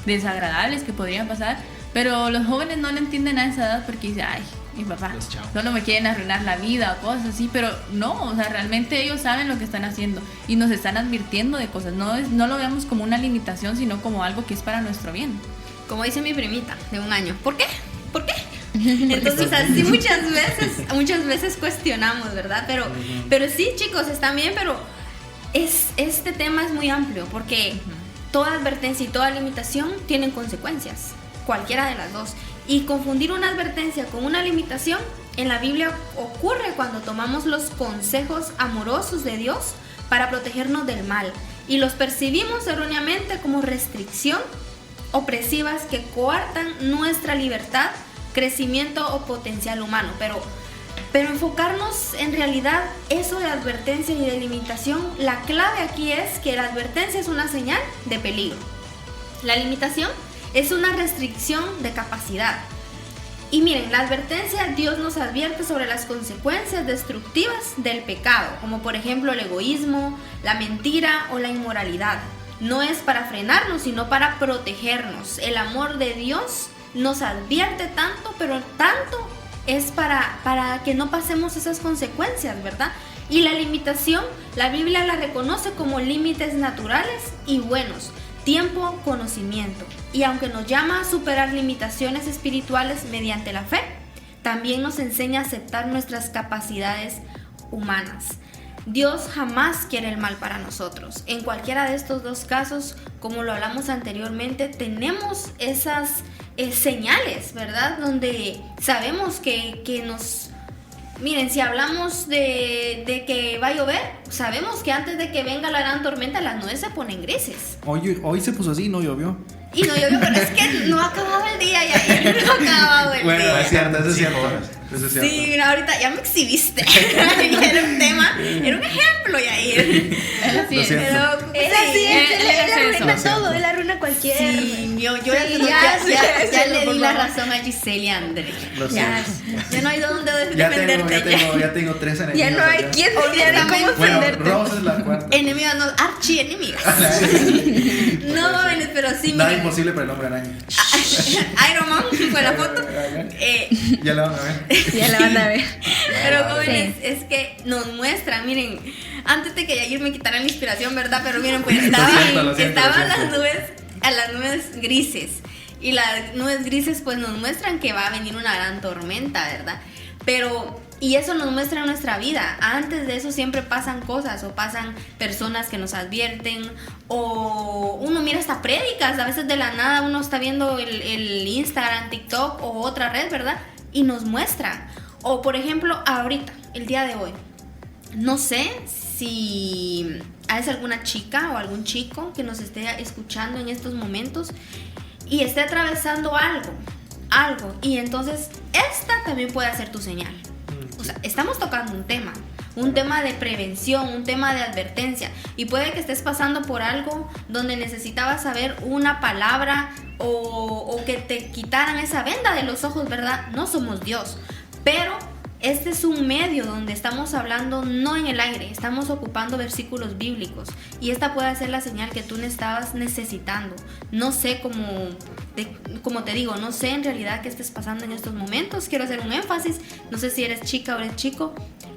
S2: desagradables que podrían pasar, pero los jóvenes no le entienden a esa edad porque dicen, ay, mi papá, solo me quieren arruinar la vida o cosas así, pero no, o sea, realmente ellos saben lo que están haciendo y nos están advirtiendo de cosas, no lo veamos como una limitación, sino como algo que es para nuestro bien.
S5: Como dice mi primita de 1 año, ¿por qué? ¿Por qué? Entonces así muchas veces cuestionamos, ¿verdad? Pero sí, chicos, están bien, pero este tema es muy amplio porque toda advertencia y toda limitación tienen consecuencias, cualquiera de las dos. Y confundir una advertencia con una limitación en la Biblia ocurre cuando tomamos los consejos amorosos de Dios para protegernos del mal y los percibimos erróneamente como restricción opresivas que coartan nuestra libertad, crecimiento o potencial humano. Pero enfocarnos en realidad eso de advertencia y de limitación, la clave aquí es que la advertencia es una señal de peligro. La limitación es una restricción de capacidad. Y miren, la advertencia, Dios nos advierte sobre las consecuencias destructivas del pecado, como por ejemplo el egoísmo, la mentira o la inmoralidad. No es para frenarnos, sino para protegernos. El amor de Dios nos advierte tanto, pero tanto es para que no pasemos esas consecuencias, ¿verdad? Y la limitación, la Biblia la reconoce como límites naturales y buenos. Tiempo, conocimiento. Y aunque nos llama a superar limitaciones espirituales mediante la fe, también nos enseña a aceptar nuestras capacidades humanas. Dios jamás quiere el mal para nosotros. En cualquiera de estos dos casos, como lo hablamos anteriormente, tenemos esas señales, ¿verdad? Donde sabemos que nos... Miren, si hablamos de que va a llover, sabemos que antes de que venga la gran tormenta las nubes se ponen grises.
S3: Hoy se puso así, no llovió.
S5: Y no llovió, pero es que no ha acabado el día ya, no ha acabado el día.
S3: Bueno, es cierto, eso es cierto.
S5: Sí, mira, ahorita ya me exhibiste. Era un tema, era un ejemplo, Yair.
S2: Así es.
S5: Pero,
S4: Él arruina todo, él arruina cualquier...
S5: Sí, yo ya le di la razón a Giselle y a André. Ya no hay dónde defenderte.
S3: Ya tengo 3 enemigos.
S4: Ya no hay quien decida cómo defenderte.
S3: Bueno, Rose es la cuarta.
S5: Enemigas, no, archienemigas. No, jóvenes, pero sí,
S3: nada
S5: miren.
S3: imposible para el hombre araña.
S5: Iron Man fue la foto.
S3: Ya la van a ver.
S4: Ya la van a ver.
S5: Pero jóvenes, es que nos muestran, miren, antes de que Yair me quitara la inspiración, ¿verdad? Pero miren, pues estaban las nubes grises. Y las nubes grises pues nos muestran que va a venir una gran tormenta, ¿verdad? Y eso nos muestra en nuestra vida. Antes de eso siempre pasan cosas o pasan personas que nos advierten o uno mira hasta prédicas, a veces de la nada uno está viendo el Instagram, TikTok o otra red, ¿verdad? Y nos muestra. O por ejemplo, ahorita, el día de hoy, no sé si hay alguna chica o algún chico que nos esté escuchando en estos momentos y esté atravesando algo, y entonces esta también puede ser tu señal. O sea, estamos tocando un tema. un tema de prevención, un tema de advertencia. Y puede que estés pasando por algo donde necesitabas saber una palabra o que te quitaran esa venda de los ojos, ¿verdad? No somos Dios, pero este es un medio donde estamos hablando no en el aire, estamos ocupando versículos bíblicos y esta puede ser la señal que tú estabas necesitando. No sé como te digo, no sé en realidad qué estés pasando en estos momentos. Quiero hacer un énfasis, no sé si eres chica o eres chico,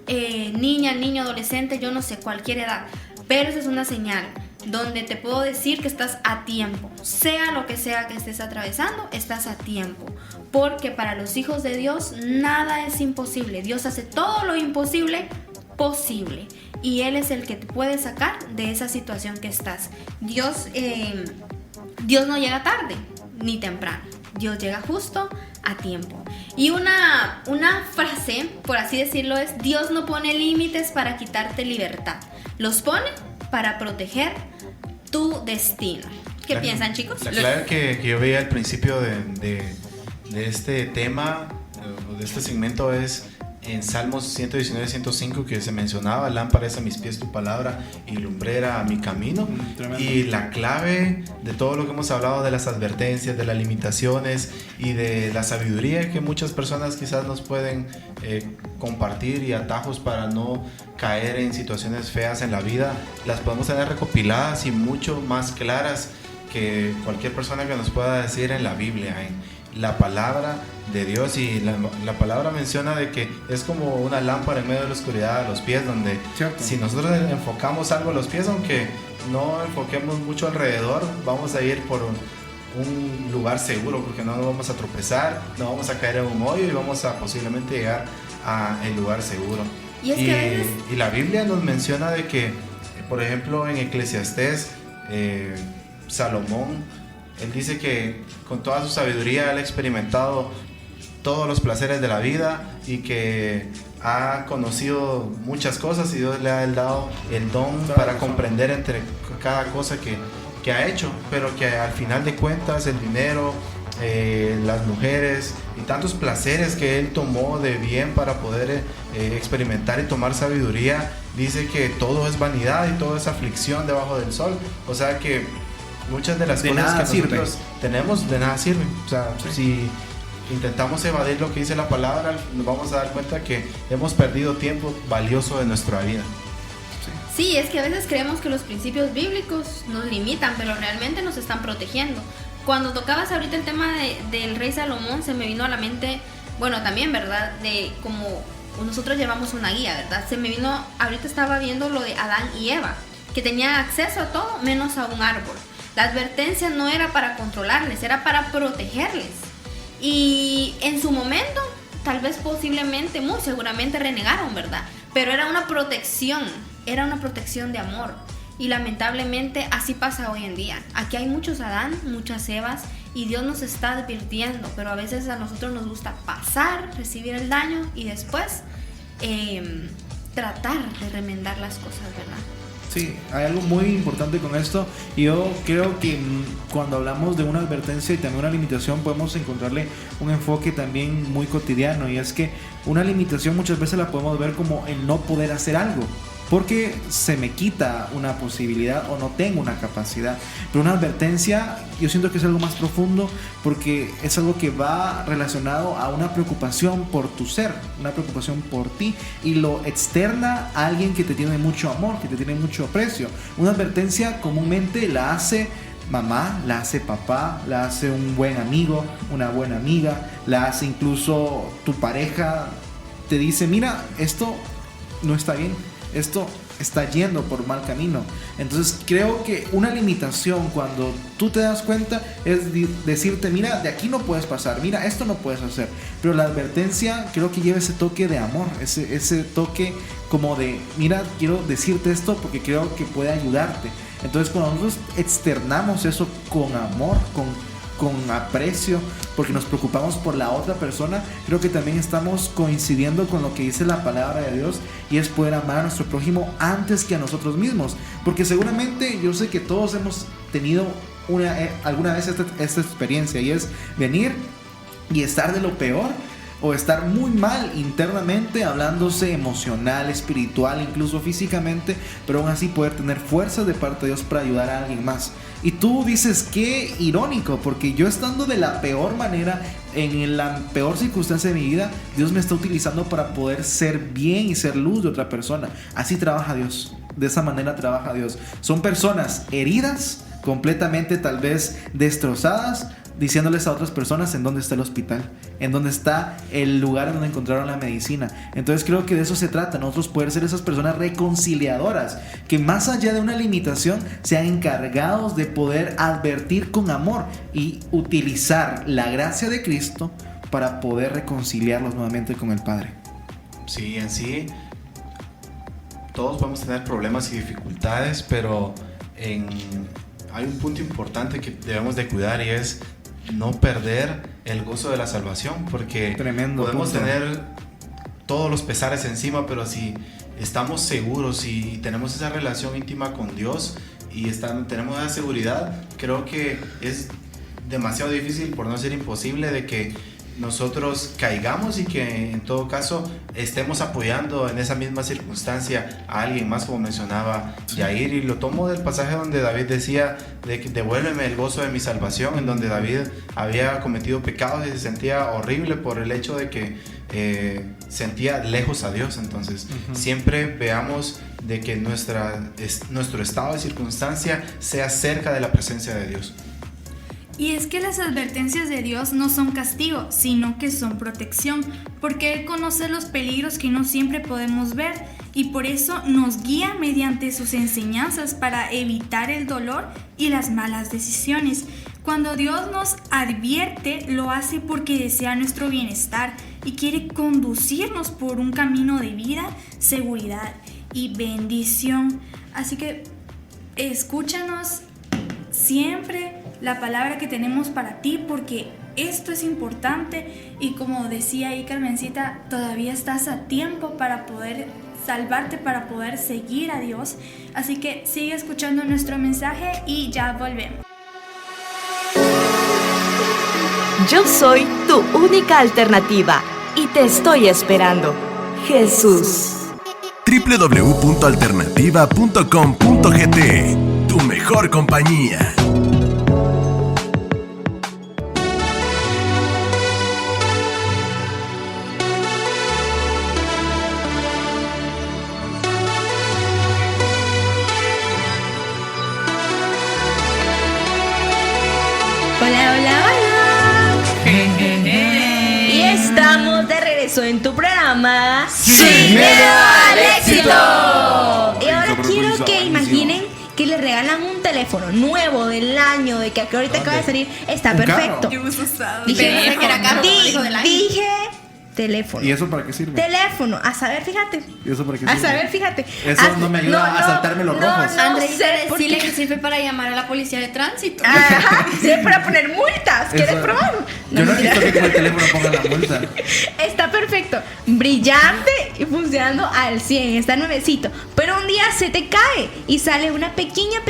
S5: niña, niño, adolescente, yo no sé, cualquier edad, pero esa es una señal donde te puedo decir que estás a tiempo. Sea lo que sea que estés atravesando, estás a tiempo. Porque para los hijos de Dios nada es imposible. Dios hace todo lo imposible posible. Y Él es el que te puede sacar de esa situación que estás. Dios no llega tarde ni temprano. Dios llega justo a tiempo. Y una frase, por así decirlo, es: Dios no pone límites para quitarte libertad. Los pone para proteger tu destino. ¿Qué piensan, chicos?
S7: La clave que yo veía al principio de este tema, de este segmento, es en Salmos 119, 105, que se mencionaba: lámpara es a mis pies tu palabra y lumbrera a mi camino. Y la clave de todo lo que hemos hablado, de las advertencias, de las limitaciones y de la sabiduría que muchas personas quizás nos pueden compartir, y atajos para no caer en situaciones feas en la vida, las podemos tener recopiladas y mucho más claras que cualquier persona que nos pueda decir en la Biblia, en la palabra de Dios. Y la palabra menciona de que es como una lámpara en medio de la oscuridad a los pies, donde si nosotros enfocamos algo a los pies, aunque no enfoquemos mucho alrededor, vamos a ir por un lugar seguro, porque no nos vamos a tropezar, no vamos a caer en un hoyo y vamos a posiblemente llegar al lugar seguro. Y la Biblia nos menciona de que, por ejemplo, en Eclesiastés, Salomón, él dice que con toda su sabiduría él ha experimentado todos los placeres de la vida y que ha conocido muchas cosas, y Dios le ha dado el don para comprender entre cada cosa que ha hecho, pero que al final de cuentas el dinero, las mujeres y tantos placeres que él tomó de bien para poder experimentar y tomar sabiduría, dice que todo es vanidad y todo es aflicción debajo del sol. O sea que muchas de las cosas que nosotros tenemos de nada sirven. O sea, si intentamos evadir lo que dice la palabra, nos vamos a dar cuenta que hemos perdido tiempo valioso de nuestra vida.
S5: Sí, es que a veces creemos que los principios bíblicos nos limitan, pero realmente nos están protegiendo. Cuando tocabas ahorita el tema del rey Salomón, se me vino a la mente, bueno, también, ¿verdad? De como nosotros llevamos una guía, ¿verdad? Se me vino, ahorita estaba viendo lo de Adán y Eva, que tenían acceso a todo menos a un árbol. La advertencia no era para controlarles, era para protegerles. Y en su momento, tal vez posiblemente, muy seguramente renegaron, ¿verdad? Pero era una protección de amor. Y lamentablemente así pasa hoy en día. Aquí hay muchos Adán, muchas Evas, y Dios nos está advirtiendo, pero a veces a nosotros nos gusta pasar, recibir el daño y después tratar de remendar las cosas, ¿verdad?
S3: Sí, hay algo muy importante con esto. Yo creo que cuando hablamos de una advertencia y también una limitación, podemos encontrarle un enfoque también muy cotidiano, y es que una limitación muchas veces la podemos ver como el no poder hacer algo, porque se me quita una posibilidad o no tengo una capacidad. Pero una advertencia, yo siento que es algo más profundo, porque es algo que va relacionado a una preocupación por tu ser, una preocupación por ti, y lo externa a alguien que te tiene mucho amor, que te tiene mucho aprecio. Una advertencia comúnmente la hace mamá, la hace papá, la hace un buen amigo, una buena amiga, la hace incluso tu pareja. Te dice: mira, esto no está bien, esto está yendo por mal camino. Entonces creo que una limitación, cuando tú te das cuenta, es decirte: mira, de aquí no puedes pasar, mira, esto no puedes hacer. Pero la advertencia creo que lleva ese toque de amor, ese toque como de: mira, quiero decirte esto porque creo que puede ayudarte. Entonces cuando nosotros externamos eso con amor, con aprecio, porque nos preocupamos por la otra persona, creo que también estamos coincidiendo con lo que dice la palabra de Dios, y es poder amar a nuestro prójimo antes que a nosotros mismos. Porque seguramente yo sé que todos hemos tenido alguna vez esta experiencia, y es venir y estar de lo peor o estar muy mal internamente, hablándose emocional, espiritual, incluso físicamente, pero aún así poder tener fuerzas de parte de Dios para ayudar a alguien más. Y tú dices, qué irónico, porque yo estando de la peor manera, en la peor circunstancia de mi vida, Dios me está utilizando para poder ser bien y ser luz de otra persona. Así trabaja Dios, de esa manera trabaja Dios. Son personas heridas, completamente tal vez destrozadas, diciéndoles a otras personas en dónde está el hospital, en dónde está el lugar en donde encontraron la medicina. Entonces creo que de eso se trata, nosotros poder ser esas personas reconciliadoras, que más allá de una limitación sean encargados de poder advertir con amor y utilizar la gracia de Cristo para poder reconciliarlos nuevamente con el Padre.
S7: Sí, en sí todos podemos tener problemas y dificultades, pero hay un punto importante que debemos de cuidar, y es no perder el gozo de la salvación, porque podemos tener todos los pesares encima, pero si estamos seguros y tenemos esa relación íntima con Dios y tenemos esa seguridad, creo que es demasiado difícil, por no decir imposible, de que nosotros caigamos y que en todo caso estemos apoyando en esa misma circunstancia a alguien más, como mencionaba Yair. Y lo tomo del pasaje donde David decía de que devuélveme el gozo de mi salvación, en donde David había cometido pecados y se sentía horrible por el hecho de que sentía lejos a Dios. Entonces siempre veamos de que nuestro estado de circunstancia sea cerca de la presencia de Dios.
S6: Y es que las advertencias de Dios no son castigo, sino que son protección, porque Él conoce los peligros que no siempre podemos ver, y por eso nos guía mediante sus enseñanzas para evitar el dolor y las malas decisiones. Cuando Dios nos advierte, lo hace porque desea nuestro bienestar y quiere conducirnos por un camino de vida, seguridad y bendición. Así que escúchanos siempre la palabra que tenemos para ti, porque esto es importante, y como decía ahí Carmencita, todavía estás a tiempo para poder salvarte, para poder seguir a Dios. Así que sigue escuchando nuestro mensaje y ya volvemos.
S1: Yo soy tu única alternativa y te estoy esperando. Jesús.
S8: www.alternativa.com.gt, tu mejor compañía.
S4: Y estamos de regreso en tu programa
S9: Sin Miedo al Éxito.
S4: Y ahora quiero que imaginen que le regalan un teléfono nuevo del año, de que ahorita acaba de salir, está perfecto. Dije teléfono.
S3: ¿Y eso para qué sirve?
S4: Teléfono, a saber, fíjate.
S3: ¿Y eso para qué
S4: A
S3: sirve?
S4: saber, fíjate.
S3: Eso no me ayuda a saltarme los rojos.
S5: André,
S4: ¿por
S5: decirle
S4: qué?
S5: que sirve para llamar a la policía de tránsito.
S4: Ajá, sirve para poner multas. ¿Quieres
S3: Eso.
S4: probarlo?
S3: Yo no he visto que con el teléfono pongan la multa.
S4: Está perfecto, brillante y funcionando al 100, está nuevecito. Pero un día se te cae y sale una pequeña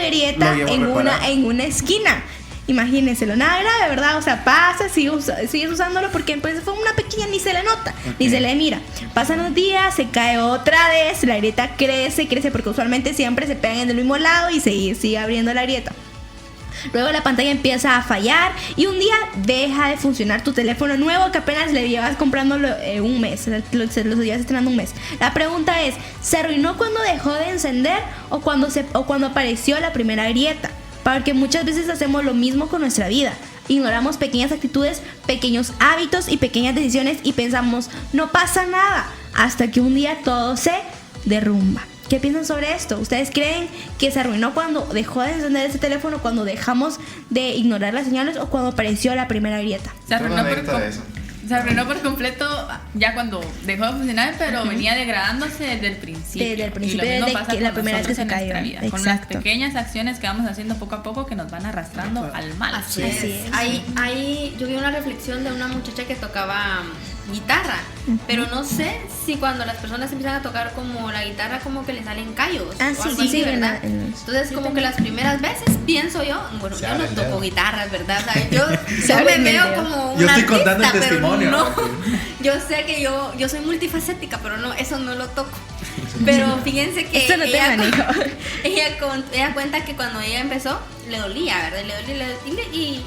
S4: grieta
S3: Lo llevo a reparar.
S4: en una esquina. Imagínenselo, nada grave, ¿verdad? O sea, pasa, sigues usándolo porque pues fue una pequeña, ni se le nota, ni se le mira. Pasan los días, se cae otra vez, la grieta crece, porque usualmente siempre se pegan en el mismo lado y sigue abriendo la grieta. Luego la pantalla empieza a fallar y un día deja de funcionar tu teléfono nuevo que apenas le llevas comprándolo un mes, lo llevas estrenando un mes. La pregunta es, ¿se arruinó cuando dejó de encender o cuando apareció la primera grieta? Porque muchas veces hacemos lo mismo con nuestra vida. Ignoramos pequeñas actitudes, pequeños hábitos y pequeñas decisiones y pensamos, no pasa nada, hasta que un día todo se derrumba. ¿Qué piensan sobre esto? ¿Ustedes creen que se arruinó cuando dejó de encender ese teléfono, cuando dejamos de ignorar las señales o cuando apareció la primera grieta?
S2: Se arruinó por completo ya cuando dejó de funcionar, pero venía degradándose desde el principio.
S4: Desde el principio,
S2: y lo mismo
S4: desde
S2: pasa
S4: que la
S2: con
S4: primera vez que se
S2: nosotros en
S4: cayó.
S2: nuestra vida, con las pequeñas acciones que vamos haciendo poco a poco que nos van arrastrando al mal.
S5: Así es. Yo vi una reflexión de una muchacha que tocaba guitarra, pero no sé si cuando las personas empiezan a tocar como la guitarra como que le salen callos o algo así, ¿verdad? Entonces como que las primeras veces pienso yo, bueno,
S7: Se
S5: yo no
S7: abre el
S5: toco
S7: dedo.
S5: guitarras, ¿verdad? O sea, yo
S4: abre
S5: me
S4: el
S5: veo
S4: dedo.
S5: como una
S3: Yo estoy contando el
S5: artista, pero
S3: testimonio.
S5: no. Yo sé que yo soy multifacética, pero no, eso no lo toco. Pero fíjense que
S4: Esto no te manejo.
S5: ella cuenta que cuando ella empezó le dolía, ¿verdad?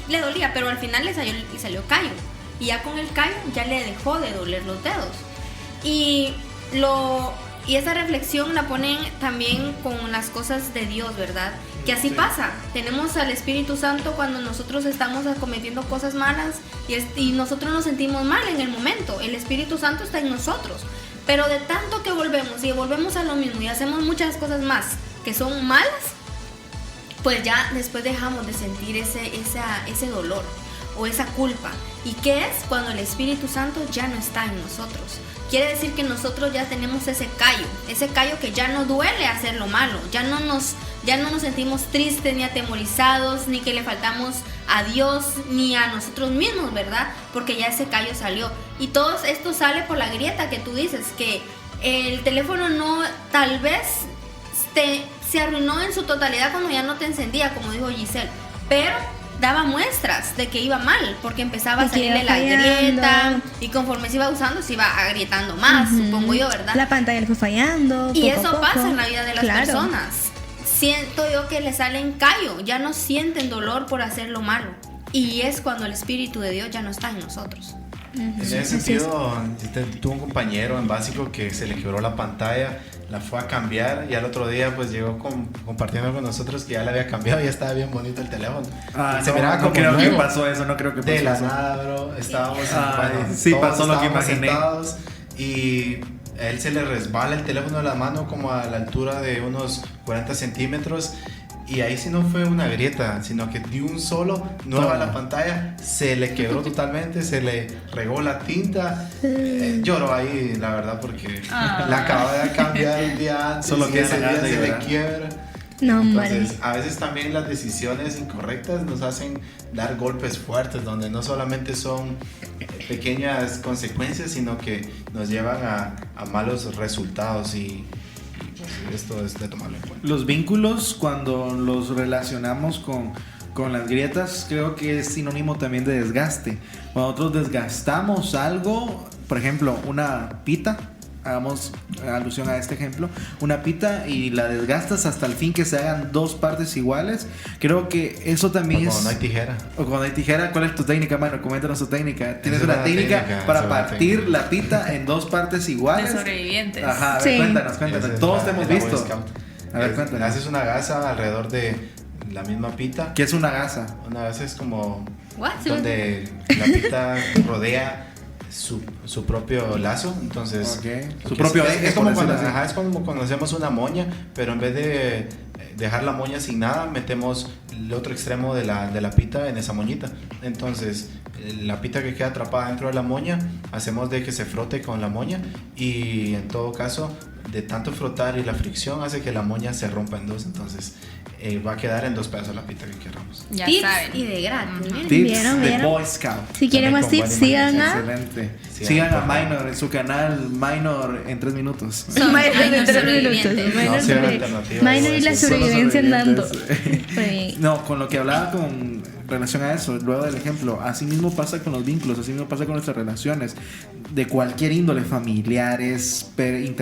S5: Le dolía, pero al final le salió callo. Y ya con el callo ya le dejó de doler los dedos. Y esa reflexión la ponen también con las cosas de Dios, ¿verdad? Que así pasa. Tenemos al Espíritu Santo cuando nosotros estamos cometiendo cosas malas y nosotros nos sentimos mal en el momento. El Espíritu Santo está en nosotros. Pero de tanto que volvemos a lo mismo y hacemos muchas cosas más que son malas, pues ya después dejamos de sentir ese dolor o esa culpa. ¿Y qué es? Cuando el Espíritu Santo ya no está en nosotros. Quiere decir que nosotros ya tenemos ese callo que ya no duele hacer lo malo, ya no nos sentimos tristes ni atemorizados, ni que le faltamos a Dios ni a nosotros mismos, ¿verdad? Porque ya ese callo salió. Y todo esto sale por la grieta que tú dices, que el teléfono no, tal vez se arruinó en su totalidad cuando ya no te encendía, como dijo Giselle, pero daba muestras de que iba mal, porque empezaba a salirle la grieta y conforme se iba usando se iba agrietando más, supongo yo, ¿verdad?
S4: La pantalla le fue fallando.
S5: Y
S4: poco a
S5: eso
S4: poco.
S5: pasa en la vida de las personas. Siento yo que le salen callo, ya no sienten dolor por hacer lo malo. Y es cuando el Espíritu de Dios ya no está en nosotros.
S7: En ese sentido, tuve un compañero en básico que se le quebró la pantalla, la fue a cambiar y al otro día pues llegó compartiendo con nosotros que ya la había cambiado y ya estaba bien bonito el teléfono. Se miraba como
S3: creo
S7: nuevo.
S3: que pasó eso, no creo que pasó
S7: De la
S3: eso.
S7: nada, bro, estábamos
S3: sí,
S7: todos
S3: pasó lo que
S7: estábamos
S3: imaginé.
S7: sentados y a él se le resbala el teléfono de la mano como a la altura de unos 40 centímetros. Y ahí sí no fue una grieta, sino que de un solo, nueva la pantalla, se le quebró totalmente, se le regó la tinta. Lloró ahí, la verdad, porque la acababa de cambiar un día antes.
S3: Solo
S7: y
S3: que
S7: ese
S3: esa
S7: día
S3: gana de
S7: se le
S3: llorar.
S7: quiebra.
S4: No,
S7: Entonces, a veces también las decisiones incorrectas nos hacen dar golpes fuertes, donde no solamente son pequeñas consecuencias, sino que nos llevan a malos resultados y pues, esto es de tomarlo en cuenta.
S3: Los vínculos, cuando los relacionamos con las grietas, creo que es sinónimo también de desgaste. Cuando nosotros desgastamos algo, por ejemplo, una pita, hagamos alusión a este ejemplo, una pita y la desgastas hasta el fin que se hagan dos partes iguales, creo que eso también
S7: Cuando no hay tijera.
S3: O cuando hay tijera, ¿cuál es tu técnica, mano? Coméntanos tu técnica. ¿Tienes
S7: Es
S3: una
S7: una
S3: técnica
S7: técnica,
S3: para
S7: es una
S3: partir
S7: técnica.
S3: la pita en dos partes
S2: De
S3: iguales?
S2: sobrevivientes.
S3: Ajá, a ver,
S4: Sí.
S3: cuéntanos.
S7: Esa es
S3: Todos
S7: la-
S3: te hemos
S7: la Boy
S3: visto.
S7: Scout.
S3: A ver, cuéntanos.
S7: Haces una gasa alrededor de la misma pita.
S3: ¿Qué es una gasa?
S7: Una gasa es como
S5: What?
S7: donde la pita rodea su propio lazo, entonces
S3: Ok. Su
S7: porque
S3: propio
S7: es
S3: eje,
S7: como
S3: por
S7: cuando,
S3: decirlo así.
S7: es como cuando hacemos una moña, pero en vez de dejar la moña sin nada, metemos el otro extremo de la pita en esa moñita. Entonces la pita que queda atrapada dentro de la moña, hacemos de que se frote con la moña y en todo caso de tanto frotar y la fricción hace que la moña se rompa en dos, entonces va a quedar en dos pedazos la pita que queramos.
S2: Ya
S5: Tips
S2: saben.
S5: y de gratis. miren.
S3: Tips
S4: ¿Vieron?
S3: de
S4: ¿Vieron?
S3: Boy Scout.
S4: Si quieren más
S7: También con
S4: tips,
S7: buena
S4: sigan a
S3: Excelente.
S7: Sí,
S3: Sigan a
S7: por favor.
S3: Minor en su canal Minor en 3 minutos.
S5: Son
S4: Minor en
S5: años
S4: 3
S5: sobrevivientes.
S4: minutos.
S7: No, sí,
S4: Minor
S7: alternativa,
S4: y la
S7: eso,
S3: Son los
S4: sobrevivencia andando.
S3: sobrevivientes.
S4: Muy bien.
S3: No, con lo que hablaba con relación a eso, luego del ejemplo, así mismo pasa con los vínculos, así mismo pasa con nuestras relaciones de cualquier índole, familiares,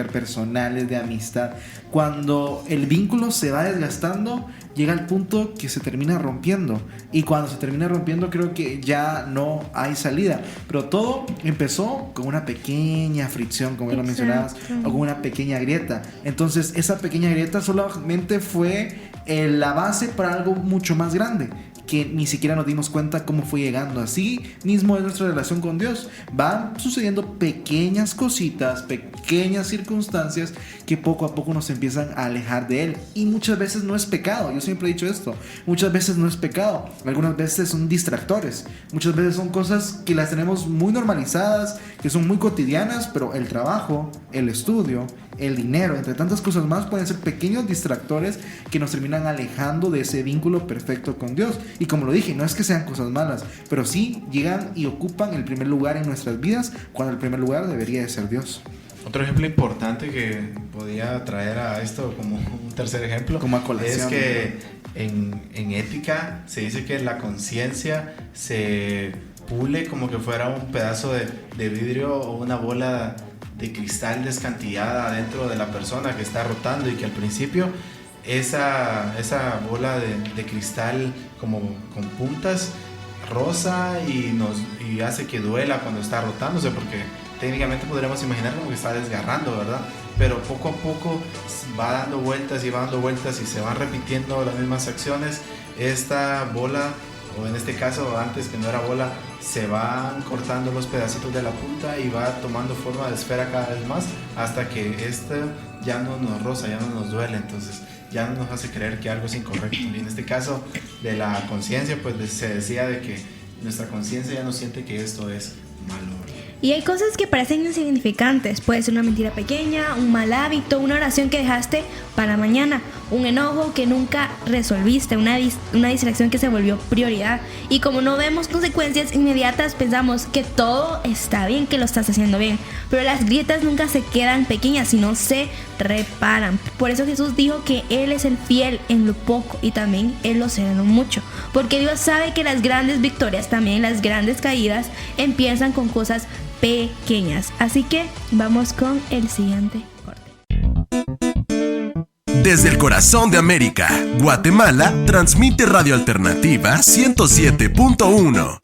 S3: interpersonales, de amistad. Cuando el vínculo se va desgastando, llega al punto que se termina rompiendo. Y cuando se termina rompiendo, creo que ya no hay salida. Pero todo empezó con una pequeña fricción, como ya lo mencionabas, o con una pequeña grieta. Entonces, esa pequeña grieta solamente fue la base para algo mucho más grande, que ni siquiera nos dimos cuenta cómo fue llegando. Así mismo es nuestra relación con Dios. Van sucediendo pequeñas cositas, pequeñas circunstancias que poco a poco nos empiezan a alejar de Él. Y muchas veces no es pecado. Yo siempre he dicho esto. Muchas veces no es pecado. Algunas veces son distractores. Muchas veces son cosas que las tenemos muy normalizadas, que son muy cotidianas, pero el trabajo, el estudio, el dinero, entre tantas cosas más, pueden ser pequeños distractores que nos terminan alejando de ese vínculo perfecto con Dios. Y como lo dije, no es que sean cosas malas, pero sí llegan y ocupan el primer lugar en nuestras vidas, cuando el primer lugar debería de ser Dios.
S7: Otro ejemplo importante que podía traer a esto como un tercer ejemplo
S3: Como a colación,
S7: es que en ética se dice que la conciencia se pule como que fuera un pedazo de vidrio o una bola de cristal descantillada dentro de la persona que está rotando, y que al principio esa bola de cristal como con puntas rosa y hace que duela cuando está rotándose, porque técnicamente podríamos imaginar como que está desgarrando, ¿verdad? Pero poco a poco va dando vueltas y se van repitiendo las mismas acciones. Esta bola, o en este caso antes que no era bola, se van cortando los pedacitos de la punta y va tomando forma de esfera cada vez más, hasta que ya no nos roza, ya no nos duele, entonces ya no nos hace creer que algo es incorrecto. Y en este caso de la conciencia, pues se decía de que nuestra conciencia ya no siente que esto es malo.
S4: Y hay cosas que parecen insignificantes. Puede ser una mentira pequeña, un mal hábito, una oración que dejaste para mañana, un enojo que nunca resolviste, una distracción que se volvió prioridad. Y como no vemos consecuencias inmediatas, pensamos que todo está bien, que lo estás haciendo bien. Pero las grietas nunca se quedan pequeñas, sino se reparan. Por eso Jesús dijo que Él es el fiel en lo poco y también Él lo será en lo mucho. Porque Dios sabe que las grandes victorias, también las grandes caídas, empiezan con cosas pequeñas. Así que vamos con el siguiente corte.
S8: Desde el corazón de América, Guatemala, transmite Radio Alternativa 107.1.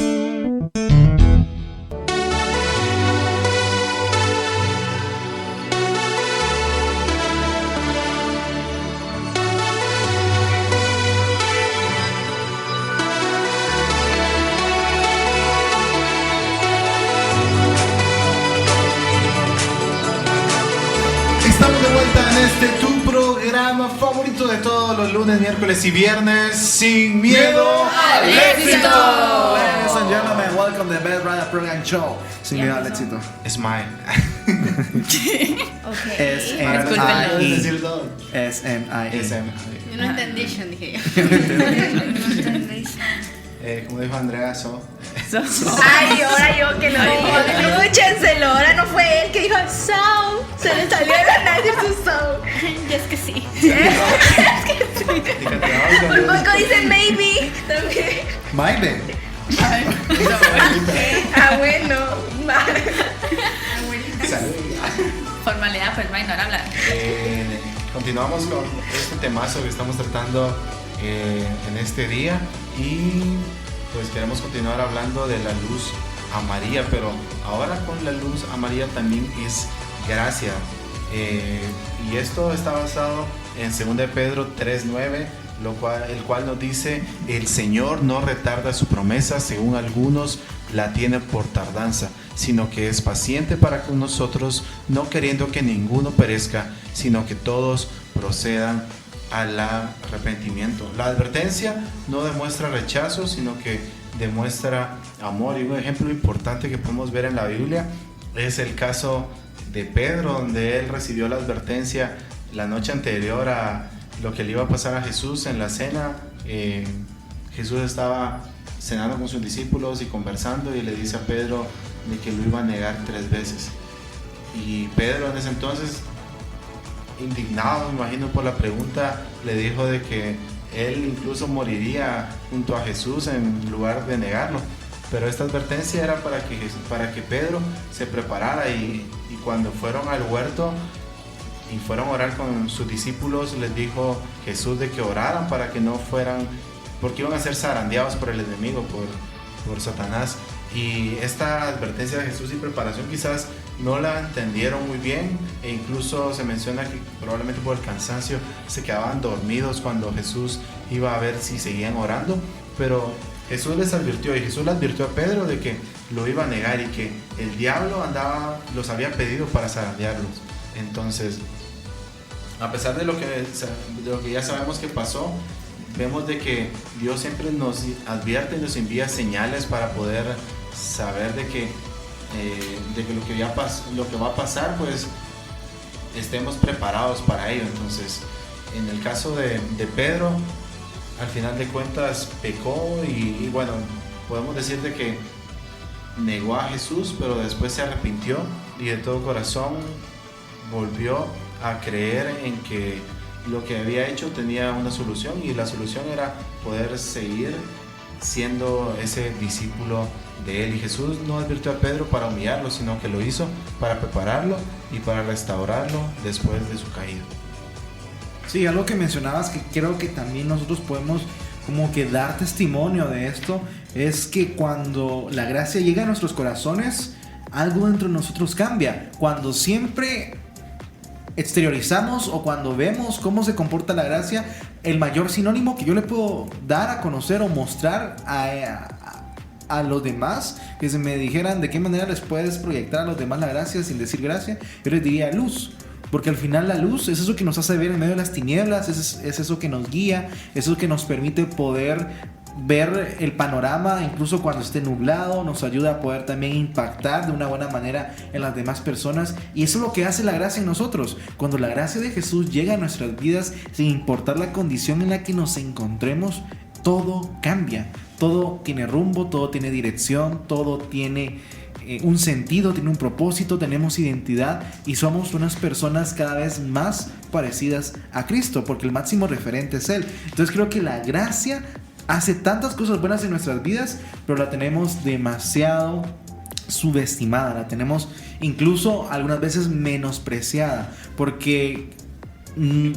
S7: Tu programa favorito de todos los lunes, miércoles y viernes, Sin Miedo al Éxito.
S3: Ladies and gentlemen, welcome to the Best Radio Program Show. Sin Miedo al Éxito.
S7: Es mine.
S5: Yo no entendí, yo dije.
S7: Como dijo Andrea,
S4: Ay, ahora yo que no digo. Escúchenselo, ahora no fue él que dijo so. Se le salió de la nariz su so.
S5: Y es que sí.
S4: Es que sí. Un poco dice maybe también.
S3: Maybe.
S4: Bueno.
S2: Formalidad, pues no hablar.
S7: Continuamos con este temazo que estamos tratando en este día, y pues queremos continuar hablando de la luz amarilla, pero ahora con la luz amarilla también es gracia, y esto está basado en 2 de Pedro 3:9, el cual nos dice: el Señor no retarda su promesa, según algunos la tienen por tardanza, sino que es paciente para con nosotros, no queriendo que ninguno perezca, sino que todos procedan al arrepentimiento. La advertencia no demuestra rechazo, sino que demuestra amor. Y un ejemplo importante que podemos ver en la Biblia es el caso de Pedro, donde él recibió la advertencia la noche anterior a lo que le iba a pasar a Jesús en la cena. Jesús estaba cenando con sus discípulos y conversando, y le dice a Pedro de que lo iba a negar 3 veces. Y Pedro en ese entonces, indignado, me imagino, por la pregunta, le dijo de que él incluso moriría junto a Jesús en lugar de negarlo. Pero esta advertencia era para que Pedro se preparara, y cuando fueron al huerto y fueron a orar con sus discípulos, les dijo Jesús de que oraran para que no fueran, porque iban a ser zarandeados por el enemigo, por Satanás. Y esta advertencia de Jesús y preparación quizás no la entendieron muy bien, e incluso se menciona que probablemente por el cansancio se quedaban dormidos cuando Jesús iba a ver si seguían orando. Pero Jesús les advirtió, y Jesús le advirtió a Pedro de que lo iba a negar, y que el diablo los había pedido para zarandearlos. Entonces, a pesar de lo que ya sabemos que pasó, vemos de que Dios siempre nos advierte y nos envía señales para poder saber de que lo que va a pasar, pues estemos preparados para ello. Entonces, en el caso de Pedro, al final de cuentas pecó, y bueno, podemos decir de que negó a Jesús, pero después se arrepintió y de todo corazón volvió a creer en que lo que había hecho tenía una solución, y la solución era poder seguir siendo ese discípulo de él. Y Jesús no advirtió a Pedro para humillarlo, sino que lo hizo para prepararlo y para restaurarlo después de su caída.
S3: Sí, algo que mencionabas que creo que también nosotros podemos como que dar testimonio de esto, es que cuando la gracia llega a nuestros corazones, algo dentro de nosotros cambia. Cuando siempre exteriorizamos o cuando vemos cómo se comporta la gracia, el mayor sinónimo que yo le puedo dar a conocer o mostrar a los demás, que se me dijeran de qué manera les puedes proyectar a los demás la gracia sin decir gracia, yo les diría luz. Porque al final la luz es eso que nos hace ver en medio de las tinieblas, es eso que nos guía, es eso que nos permite poder ver el panorama incluso cuando esté nublado, nos ayuda a poder también impactar de una buena manera en las demás personas, y eso es lo que hace la gracia en nosotros. Cuando la gracia de Jesús llega a nuestras vidas, sin importar la condición en la que nos encontremos, todo cambia, todo tiene rumbo, todo tiene dirección, todo tiene un sentido, tiene un propósito, tenemos identidad y somos unas personas cada vez más parecidas a Cristo, porque el máximo referente es Él. Entonces creo que la gracia hace tantas cosas buenas en nuestras vidas, pero la tenemos demasiado subestimada, la tenemos incluso algunas veces menospreciada, porque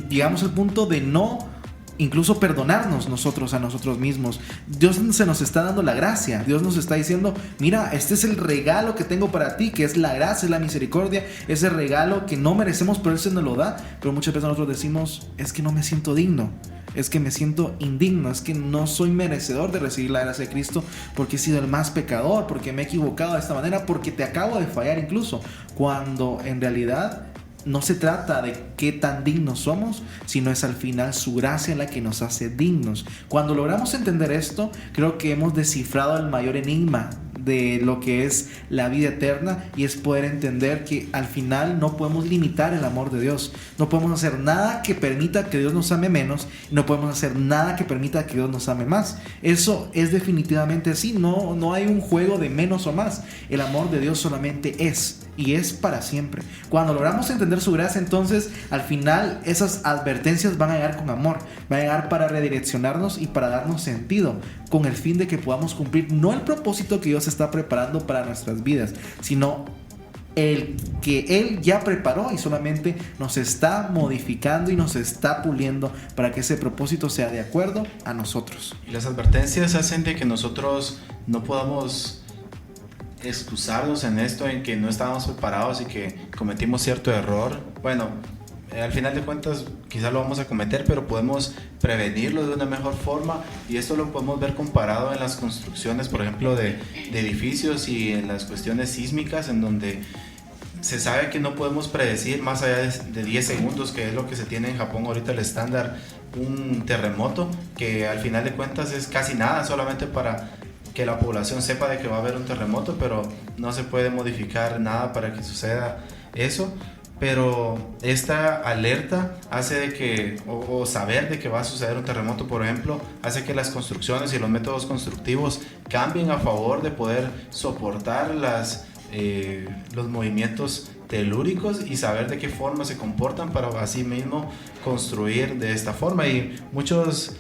S3: llegamos al punto de no incluso perdonarnos nosotros a nosotros mismos. Dios se nos está dando la gracia. Dios nos está diciendo, mira, este es el regalo que tengo para ti, que es la gracia, es la misericordia, ese regalo que no merecemos, pero Él se nos lo da. Pero muchas veces nosotros decimos, es que no me siento digno, es que me siento indigno, es que no soy merecedor de recibir la gracia de Cristo, porque he sido el más pecador, porque me he equivocado de esta manera, porque te acabo de fallar incluso, cuando en realidad no se trata de qué tan dignos somos, sino es al final su gracia la que nos hace dignos. Cuando logramos entender esto, creo que hemos descifrado el mayor enigma de lo que es la vida eterna, y es poder entender que al final no podemos limitar el amor de Dios. No podemos hacer nada que permita que Dios nos ame menos, y no podemos hacer nada que permita que Dios nos ame más. Eso es definitivamente así. No hay un juego de menos o más. El amor de Dios solamente es, y es para siempre. Cuando logramos entender su gracia, entonces al final esas advertencias van a llegar con amor, van a llegar para redireccionarnos y para darnos sentido, con el fin de que podamos cumplir no el propósito que Dios está preparando para nuestras vidas, sino el que Él ya preparó, y solamente nos está modificando y nos está puliendo para que ese propósito sea de acuerdo a nosotros.
S7: Y las advertencias hacen de que nosotros no podamos excusarnos en esto, en que no estábamos preparados y que cometimos cierto error. Bueno, al final de cuentas quizás lo vamos a cometer, pero podemos prevenirlo de una mejor forma, y esto lo podemos ver comparado en las construcciones, por ejemplo, de edificios, y en las cuestiones sísmicas, en donde se sabe que no podemos predecir más allá de 10 segundos, que es lo que se tiene en Japón ahorita, el estándar, un terremoto, que al final de cuentas es casi nada, solamente para que la población sepa de que va a haber un terremoto, pero no se puede modificar nada para que suceda eso. Pero esta alerta hace de que, o saber de que va a suceder un terremoto, por ejemplo, hace que las construcciones y los métodos constructivos cambien a favor de poder soportar los movimientos telúricos, y saber de qué forma se comportan para así mismo construir de esta forma. Y muchos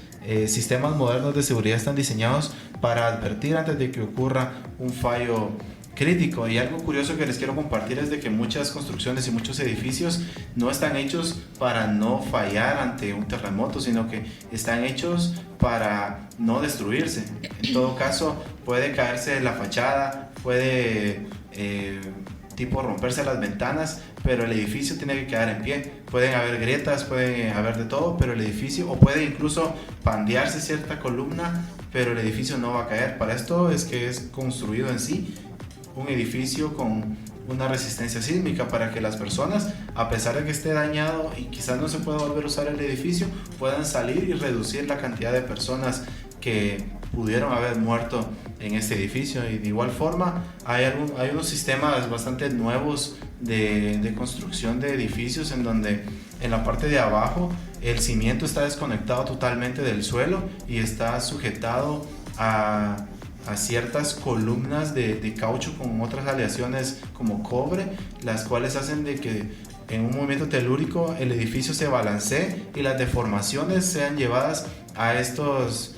S7: sistemas modernos de seguridad están diseñados para advertir antes de que ocurra un fallo crítico. Y algo curioso que les quiero compartir es de que muchas construcciones y muchos edificios no están hechos para no fallar ante un terremoto, sino que están hechos para no destruirse. En todo caso, puede caerse la fachada, puede tipo romperse las ventanas, pero el edificio tiene que quedar en pie. Pueden haber grietas, puede haber de todo, pero el edificio, o puede incluso pandearse cierta columna, pero el edificio no va a caer. Para esto es que es construido en sí un edificio con una resistencia sísmica, para que las personas, a pesar de que esté dañado y quizás no se pueda volver a usar el edificio, puedan salir y reducir la cantidad de personas que pudieron haber muerto en este edificio. Y de igual forma hay unos sistemas bastante nuevos de construcción de edificios, en donde en la parte de abajo el cimiento está desconectado totalmente del suelo y está sujetado a ciertas columnas de caucho con otras aleaciones como cobre, las cuales hacen de que en un movimiento telúrico el edificio se balancee y las deformaciones sean llevadas a estos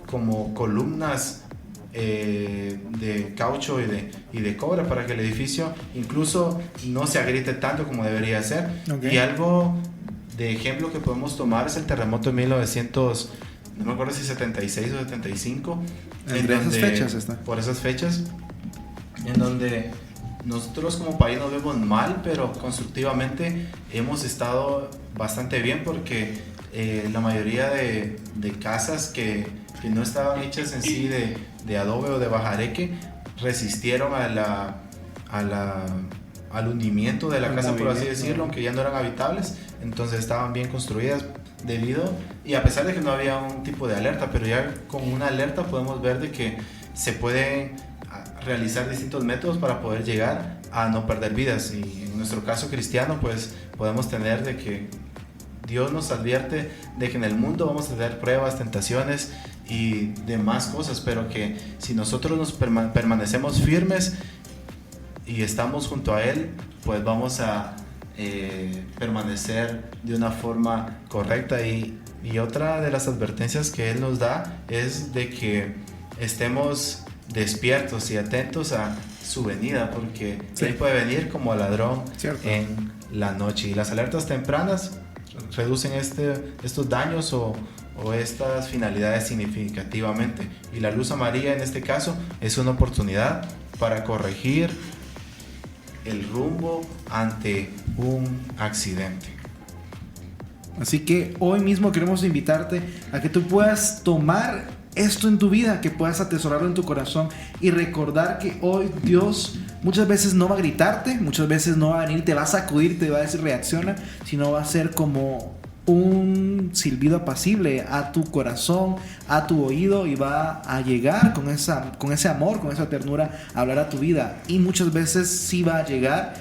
S7: como columnas de caucho y de cobre, para que el edificio incluso no se agriete tanto como debería ser. Y algo de ejemplo que podemos tomar es el terremoto de 1900, no me acuerdo si 76 o 75,
S3: esas fechas está.
S7: Por esas fechas, en donde nosotros como país nos vemos mal, pero constructivamente hemos estado bastante bien, porque la mayoría de casas que no estaban hechas en sí de adobe o de bajareque resistieron al hundimiento de la casa, por así decirlo, aunque ya no eran habitables. Entonces estaban bien construidas y a pesar de que no había un tipo de alerta, pero ya con una alerta podemos ver de que se pueden realizar distintos métodos para poder llegar a no perder vidas. Y en nuestro caso cristiano, pues podemos tener de que Dios nos advierte de que en el mundo vamos a tener pruebas, tentaciones y demás cosas, pero que si nosotros nos permanecemos firmes y estamos junto a Él, pues vamos a permanecer de una forma correcta. Y otra de las advertencias que Él nos da es de que estemos despiertos y atentos a su venida, porque Él puede venir como ladrón en la noche. Y las alertas tempranas reducen estos daños o estas finalidades significativamente. Y la luz amarilla en este caso es una oportunidad para corregir el rumbo ante un accidente.
S3: Así que hoy mismo queremos invitarte a que tú puedas tomar esto en tu vida, que puedas atesorarlo en tu corazón y recordar que hoy Dios muchas veces no va a gritarte, muchas veces no va a venir, te va a sacudir, te va a decir reacciona, sino va a ser como un silbido apacible a tu corazón, a tu oído, y va a llegar con ese amor, con esa ternura a hablar a tu vida. Y muchas veces sí va a llegar,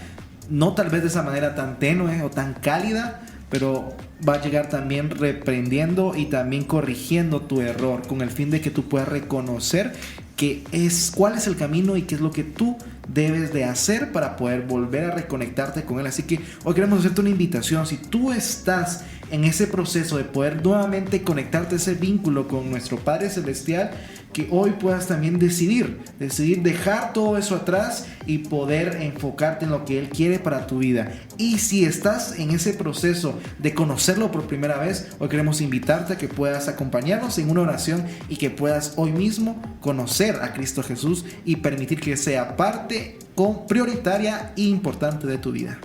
S3: no tal vez de esa manera tan tenue o tan cálida, pero va a llegar también reprendiendo y también corrigiendo tu error, con el fin de que tú puedas reconocer cuál es el camino y qué es lo que tú debes de hacer para poder volver a reconectarte con Él. Así que hoy queremos hacerte una invitación. Si tú estás en ese proceso de poder nuevamente conectarte a ese vínculo con nuestro Padre Celestial, que hoy puedas también decidir dejar todo eso atrás y poder enfocarte en lo que Él quiere para tu vida. Y si estás en ese proceso de conocerlo por primera vez, hoy queremos invitarte a que puedas acompañarnos en una oración y que puedas hoy mismo conocer a Cristo Jesús y permitir que sea parte prioritaria e importante de tu vida.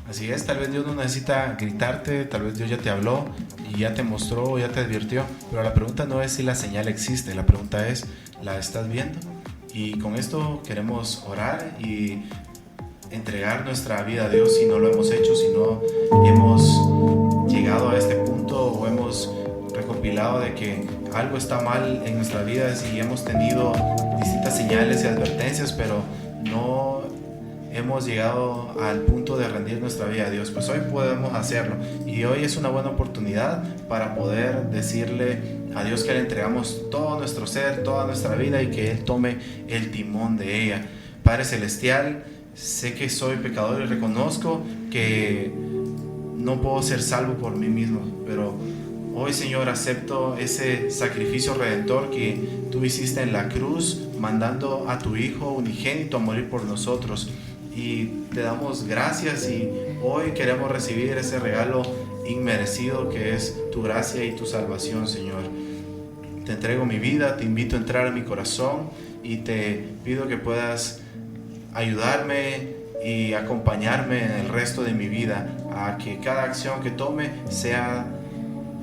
S7: Así es, tal vez Dios no necesita gritarte, tal vez Dios ya te habló y ya te mostró, ya te advirtió, pero la pregunta no es si la señal existe, la pregunta es, ¿la estás viendo? Y con esto queremos orar y entregar nuestra vida a Dios si no lo hemos hecho, si no hemos llegado a este punto o hemos recopilado de que algo está mal en nuestra vida y hemos tenido distintas señales y advertencias, pero no hemos llegado al punto de rendir nuestra vida a Dios. Pues hoy podemos hacerlo, y hoy es una buena oportunidad para poder decirle a Dios que le entregamos todo nuestro ser, toda nuestra vida, y que Él tome el timón de ella. Padre Celestial, sé que soy pecador y reconozco que no puedo ser salvo por mí mismo, pero hoy, Señor, acepto ese sacrificio redentor que tú hiciste en la cruz, mandando a tu Hijo unigénito a morir por nosotros. Y te damos gracias, y hoy queremos recibir ese regalo inmerecido que es tu gracia y tu salvación, Señor. Te entrego mi vida, te invito a entrar a mi corazón y te pido que puedas ayudarme y acompañarme en el resto de mi vida, a que cada acción que tome sea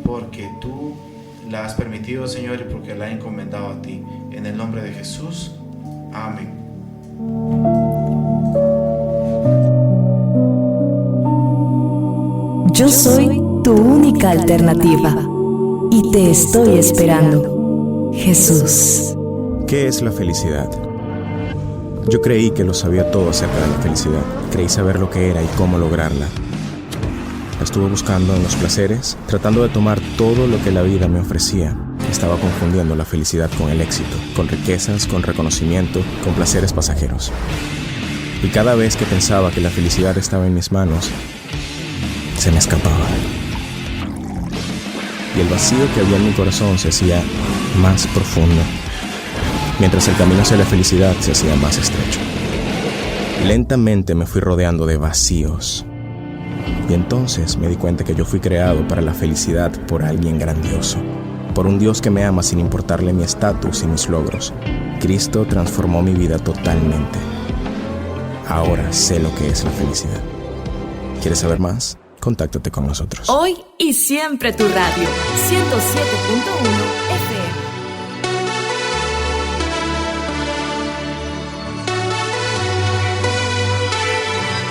S7: porque tú la has permitido, Señor, y porque la he encomendado a ti. En el nombre de Jesús, amén.
S1: Yo soy tu única alternativa y te estoy esperando, Jesús.
S11: ¿Qué es la felicidad? Yo creí que lo sabía todo acerca de la felicidad. Creí saber lo que era y cómo lograrla. La estuve buscando en los placeres, tratando de tomar todo lo que la vida me ofrecía. Estaba confundiendo la felicidad con el éxito, con riquezas, con reconocimiento, con placeres pasajeros. Y cada vez que pensaba que la felicidad estaba en mis manos, se me escapaba. Y el vacío que había en mi corazón se hacía más profundo, mientras el camino hacia la felicidad se hacía más estrecho. Lentamente me fui rodeando de vacíos. Y entonces me di cuenta que yo fui creado para la felicidad por alguien grandioso, por un Dios que me ama sin importarle mi estatus y mis logros. Cristo transformó mi vida totalmente. Ahora sé lo que es la felicidad. ¿Quieres saber más? Contáctate con nosotros.
S1: Hoy y siempre tu radio, 107.1 FM.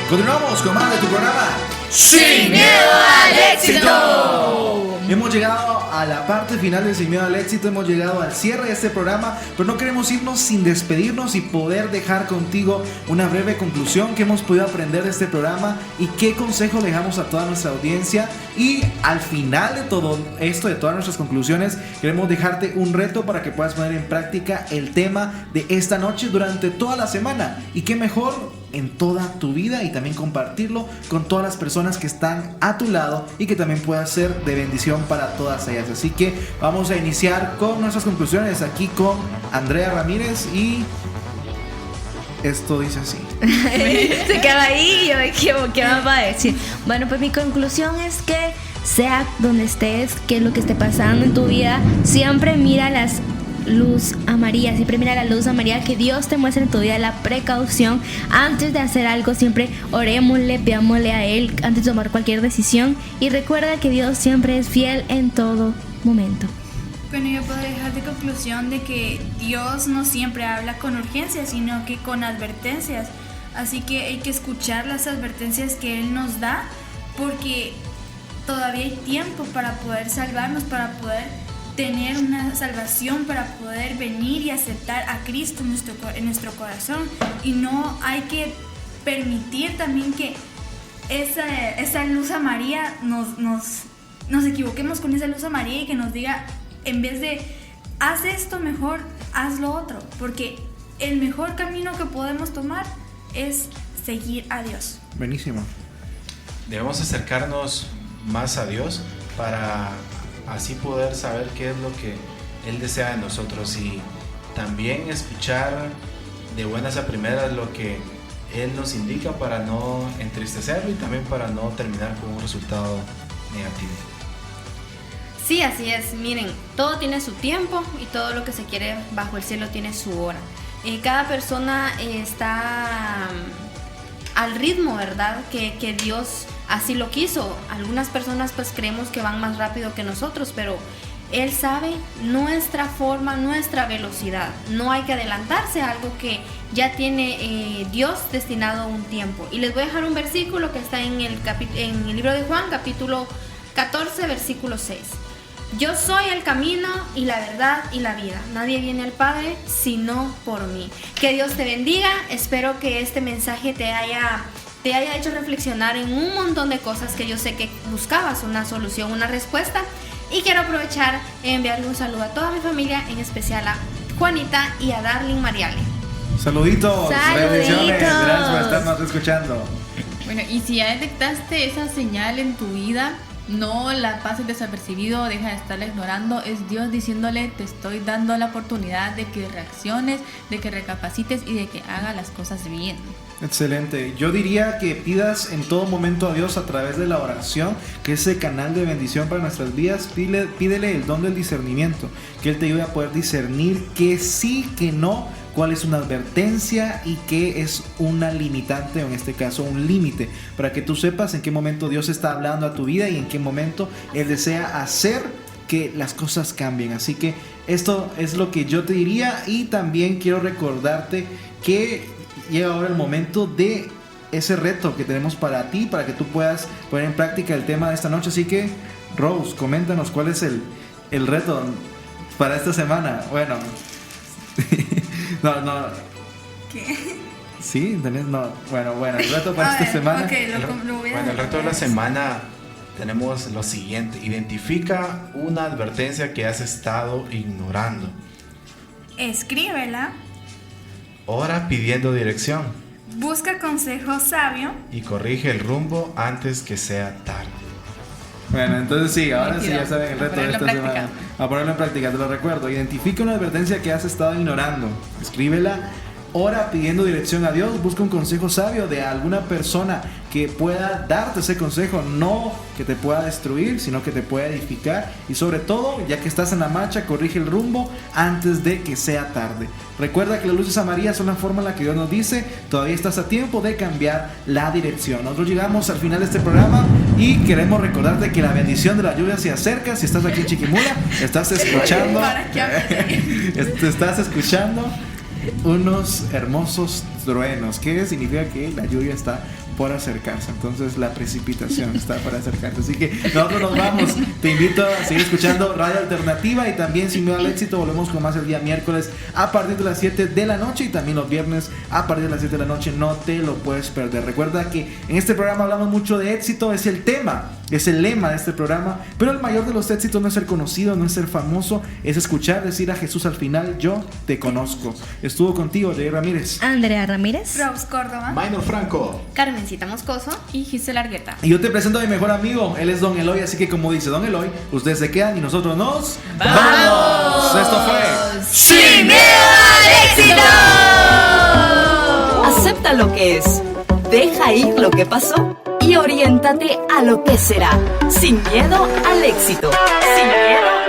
S3: Continuamos con más de tu programa
S9: Sin Miedo al Éxito.
S3: Hemos llegado a la parte final de Sin Miedo al Éxito, hemos llegado al cierre de este programa, pero no queremos irnos sin despedirnos y poder dejar contigo una breve conclusión que hemos podido aprender de este programa y qué consejo dejamos a toda nuestra audiencia. Y al final de todo esto, de todas nuestras conclusiones, queremos dejarte un reto para que puedas poner en práctica el tema de esta noche durante toda la semana. Y qué mejor en toda tu vida, y también compartirlo con todas las personas que están a tu lado y que también pueda ser de bendición para todas ellas. Así que vamos a iniciar con nuestras conclusiones aquí con Andrea Ramírez, y esto dice así.
S4: Se queda ahí y yo, ¿qué más va a decir? Bueno, pues mi conclusión es que sea donde estés, que es lo que esté pasando en tu vida, siempre mira la luz amarilla, que Dios te muestre en tu vida la precaución. Antes de hacer algo, siempre orémosle, pidámosle a Él antes de tomar cualquier decisión, y recuerda que Dios siempre es fiel en todo momento.
S6: Bueno, yo puedo dejar de conclusión de que Dios no siempre habla con urgencia, sino que con advertencias. Así que hay que escuchar las advertencias que Él nos da, porque todavía hay tiempo para poder salvarnos, para poder tener una salvación, para poder venir y aceptar a Cristo en nuestro corazón. Y no hay que permitir también que esa luz amarilla nos equivoquemos con esa luz amarilla y que nos diga, en vez de haz esto, mejor haz lo otro, porque el mejor camino que podemos tomar es seguir a Dios.
S3: Buenísimo.
S7: Debemos acercarnos más a Dios para así poder saber qué es lo que Él desea de nosotros, y también escuchar de buenas a primeras lo que Él nos indica para no entristecerlo y también para no terminar con un resultado negativo.
S5: Sí, así es. Miren, todo tiene su tiempo y todo lo que se quiere bajo el cielo tiene su hora. Cada persona está al ritmo, ¿verdad? Que Dios así lo quiso. Algunas personas pues creemos que van más rápido que nosotros, pero Él sabe nuestra forma, nuestra velocidad. No hay que adelantarse a algo que ya tiene Dios destinado un tiempo. Y les voy a dejar un versículo que está en el libro de Juan, capítulo 14, versículo 6. Yo soy el camino y la verdad y la vida. Nadie viene al Padre sino por mí. Que Dios te bendiga. Espero que este mensaje te haya hecho reflexionar en un montón de cosas que yo sé que buscabas una solución, una respuesta. Y quiero aprovechar e enviarle un saludo a toda mi familia, en especial a Juanita y a Darling Mariale.
S3: Saluditos. Bendiciones. Gracias por estarnos escuchando.
S2: Bueno, y si ya detectaste esa señal en tu vida, no la pases desapercibido, deja de estarla ignorando. Es Dios diciéndole, te estoy dando la oportunidad de que reacciones, de que recapacites y de que hagas las cosas bien.
S3: Excelente. Yo diría que pidas en todo momento a Dios a través de la oración, que es el canal de bendición para nuestras vidas. Pídele el don del discernimiento, que Él te ayude a poder discernir que sí, que no, cuál es una advertencia y qué es una limitante, o en este caso un límite, para que tú sepas en qué momento Dios está hablando a tu vida y en qué momento Él desea hacer que las cosas cambien. Así que esto es lo que yo te diría, y también quiero recordarte que llega ahora el momento de ese reto que tenemos para ti, para que tú puedas poner en práctica el tema de esta noche. Así que, Rose, coméntanos cuál es el reto para esta semana. Bueno, no.
S6: ¿Qué?
S3: Sí, tenés, no. Bueno, el reto para esta semana.
S6: Okay, lo voy a
S7: bueno, el reto de la semana tenemos lo siguiente: identifica una advertencia que has estado ignorando.
S6: Escríbela.
S7: Ora pidiendo dirección.
S6: Busca consejo sabio.
S7: Y corrige el rumbo antes que sea tarde.
S3: Bueno, entonces sí, ahora sí ya saben el reto de esta semana. A ponerlo en práctica, te lo recuerdo. Identifica una advertencia que has estado ignorando. Escríbela. Ora pidiendo dirección a Dios. Busca un consejo sabio de alguna persona que pueda darte ese consejo, no que te pueda destruir, sino que te pueda edificar. Y sobre todo, ya que estás en la marcha, corrige el rumbo antes de que sea tarde. Recuerda que las luces amarillas son la forma en la que Dios nos dice: todavía estás a tiempo de cambiar la dirección. Nosotros llegamos al final de este programa y queremos recordarte que la bendición de la lluvia se acerca. Si estás aquí en Chiquimula, estás escuchando unos hermosos truenos, que significa que la lluvia está por acercarse. Entonces la precipitación está por acercarse. Así que nosotros nos vamos. Te invito a seguir escuchando Radio Alternativa y también Sin Miedo al Éxito. Volvemos con más el día miércoles a partir de las 7 de la noche y también los viernes a partir de las 7 de la noche. No te lo puedes perder. Recuerda que en este programa hablamos mucho de éxito. Es el tema, es el lema de este programa. Pero el mayor de los éxitos no es ser conocido, no es ser famoso, es escuchar decir a Jesús al final: yo te conozco. Estuvo contigo Jair Ramírez,
S4: Andrea Ramírez,
S6: Rose Córdoba,
S7: Minor Franco,
S5: Carmencita Moscoso
S2: y Gisela Argueta.
S3: y yo te presento a mi mejor amigo. Él es Don Eloy. Así que como dice Don Eloy, ustedes se quedan y nosotros nos ¡vamos! Esto fue
S9: Sin Miedo al Éxito.
S1: Acepta lo que es, deja ir lo que pasó y oriéntate a lo que será. Sin miedo al éxito. Sin miedo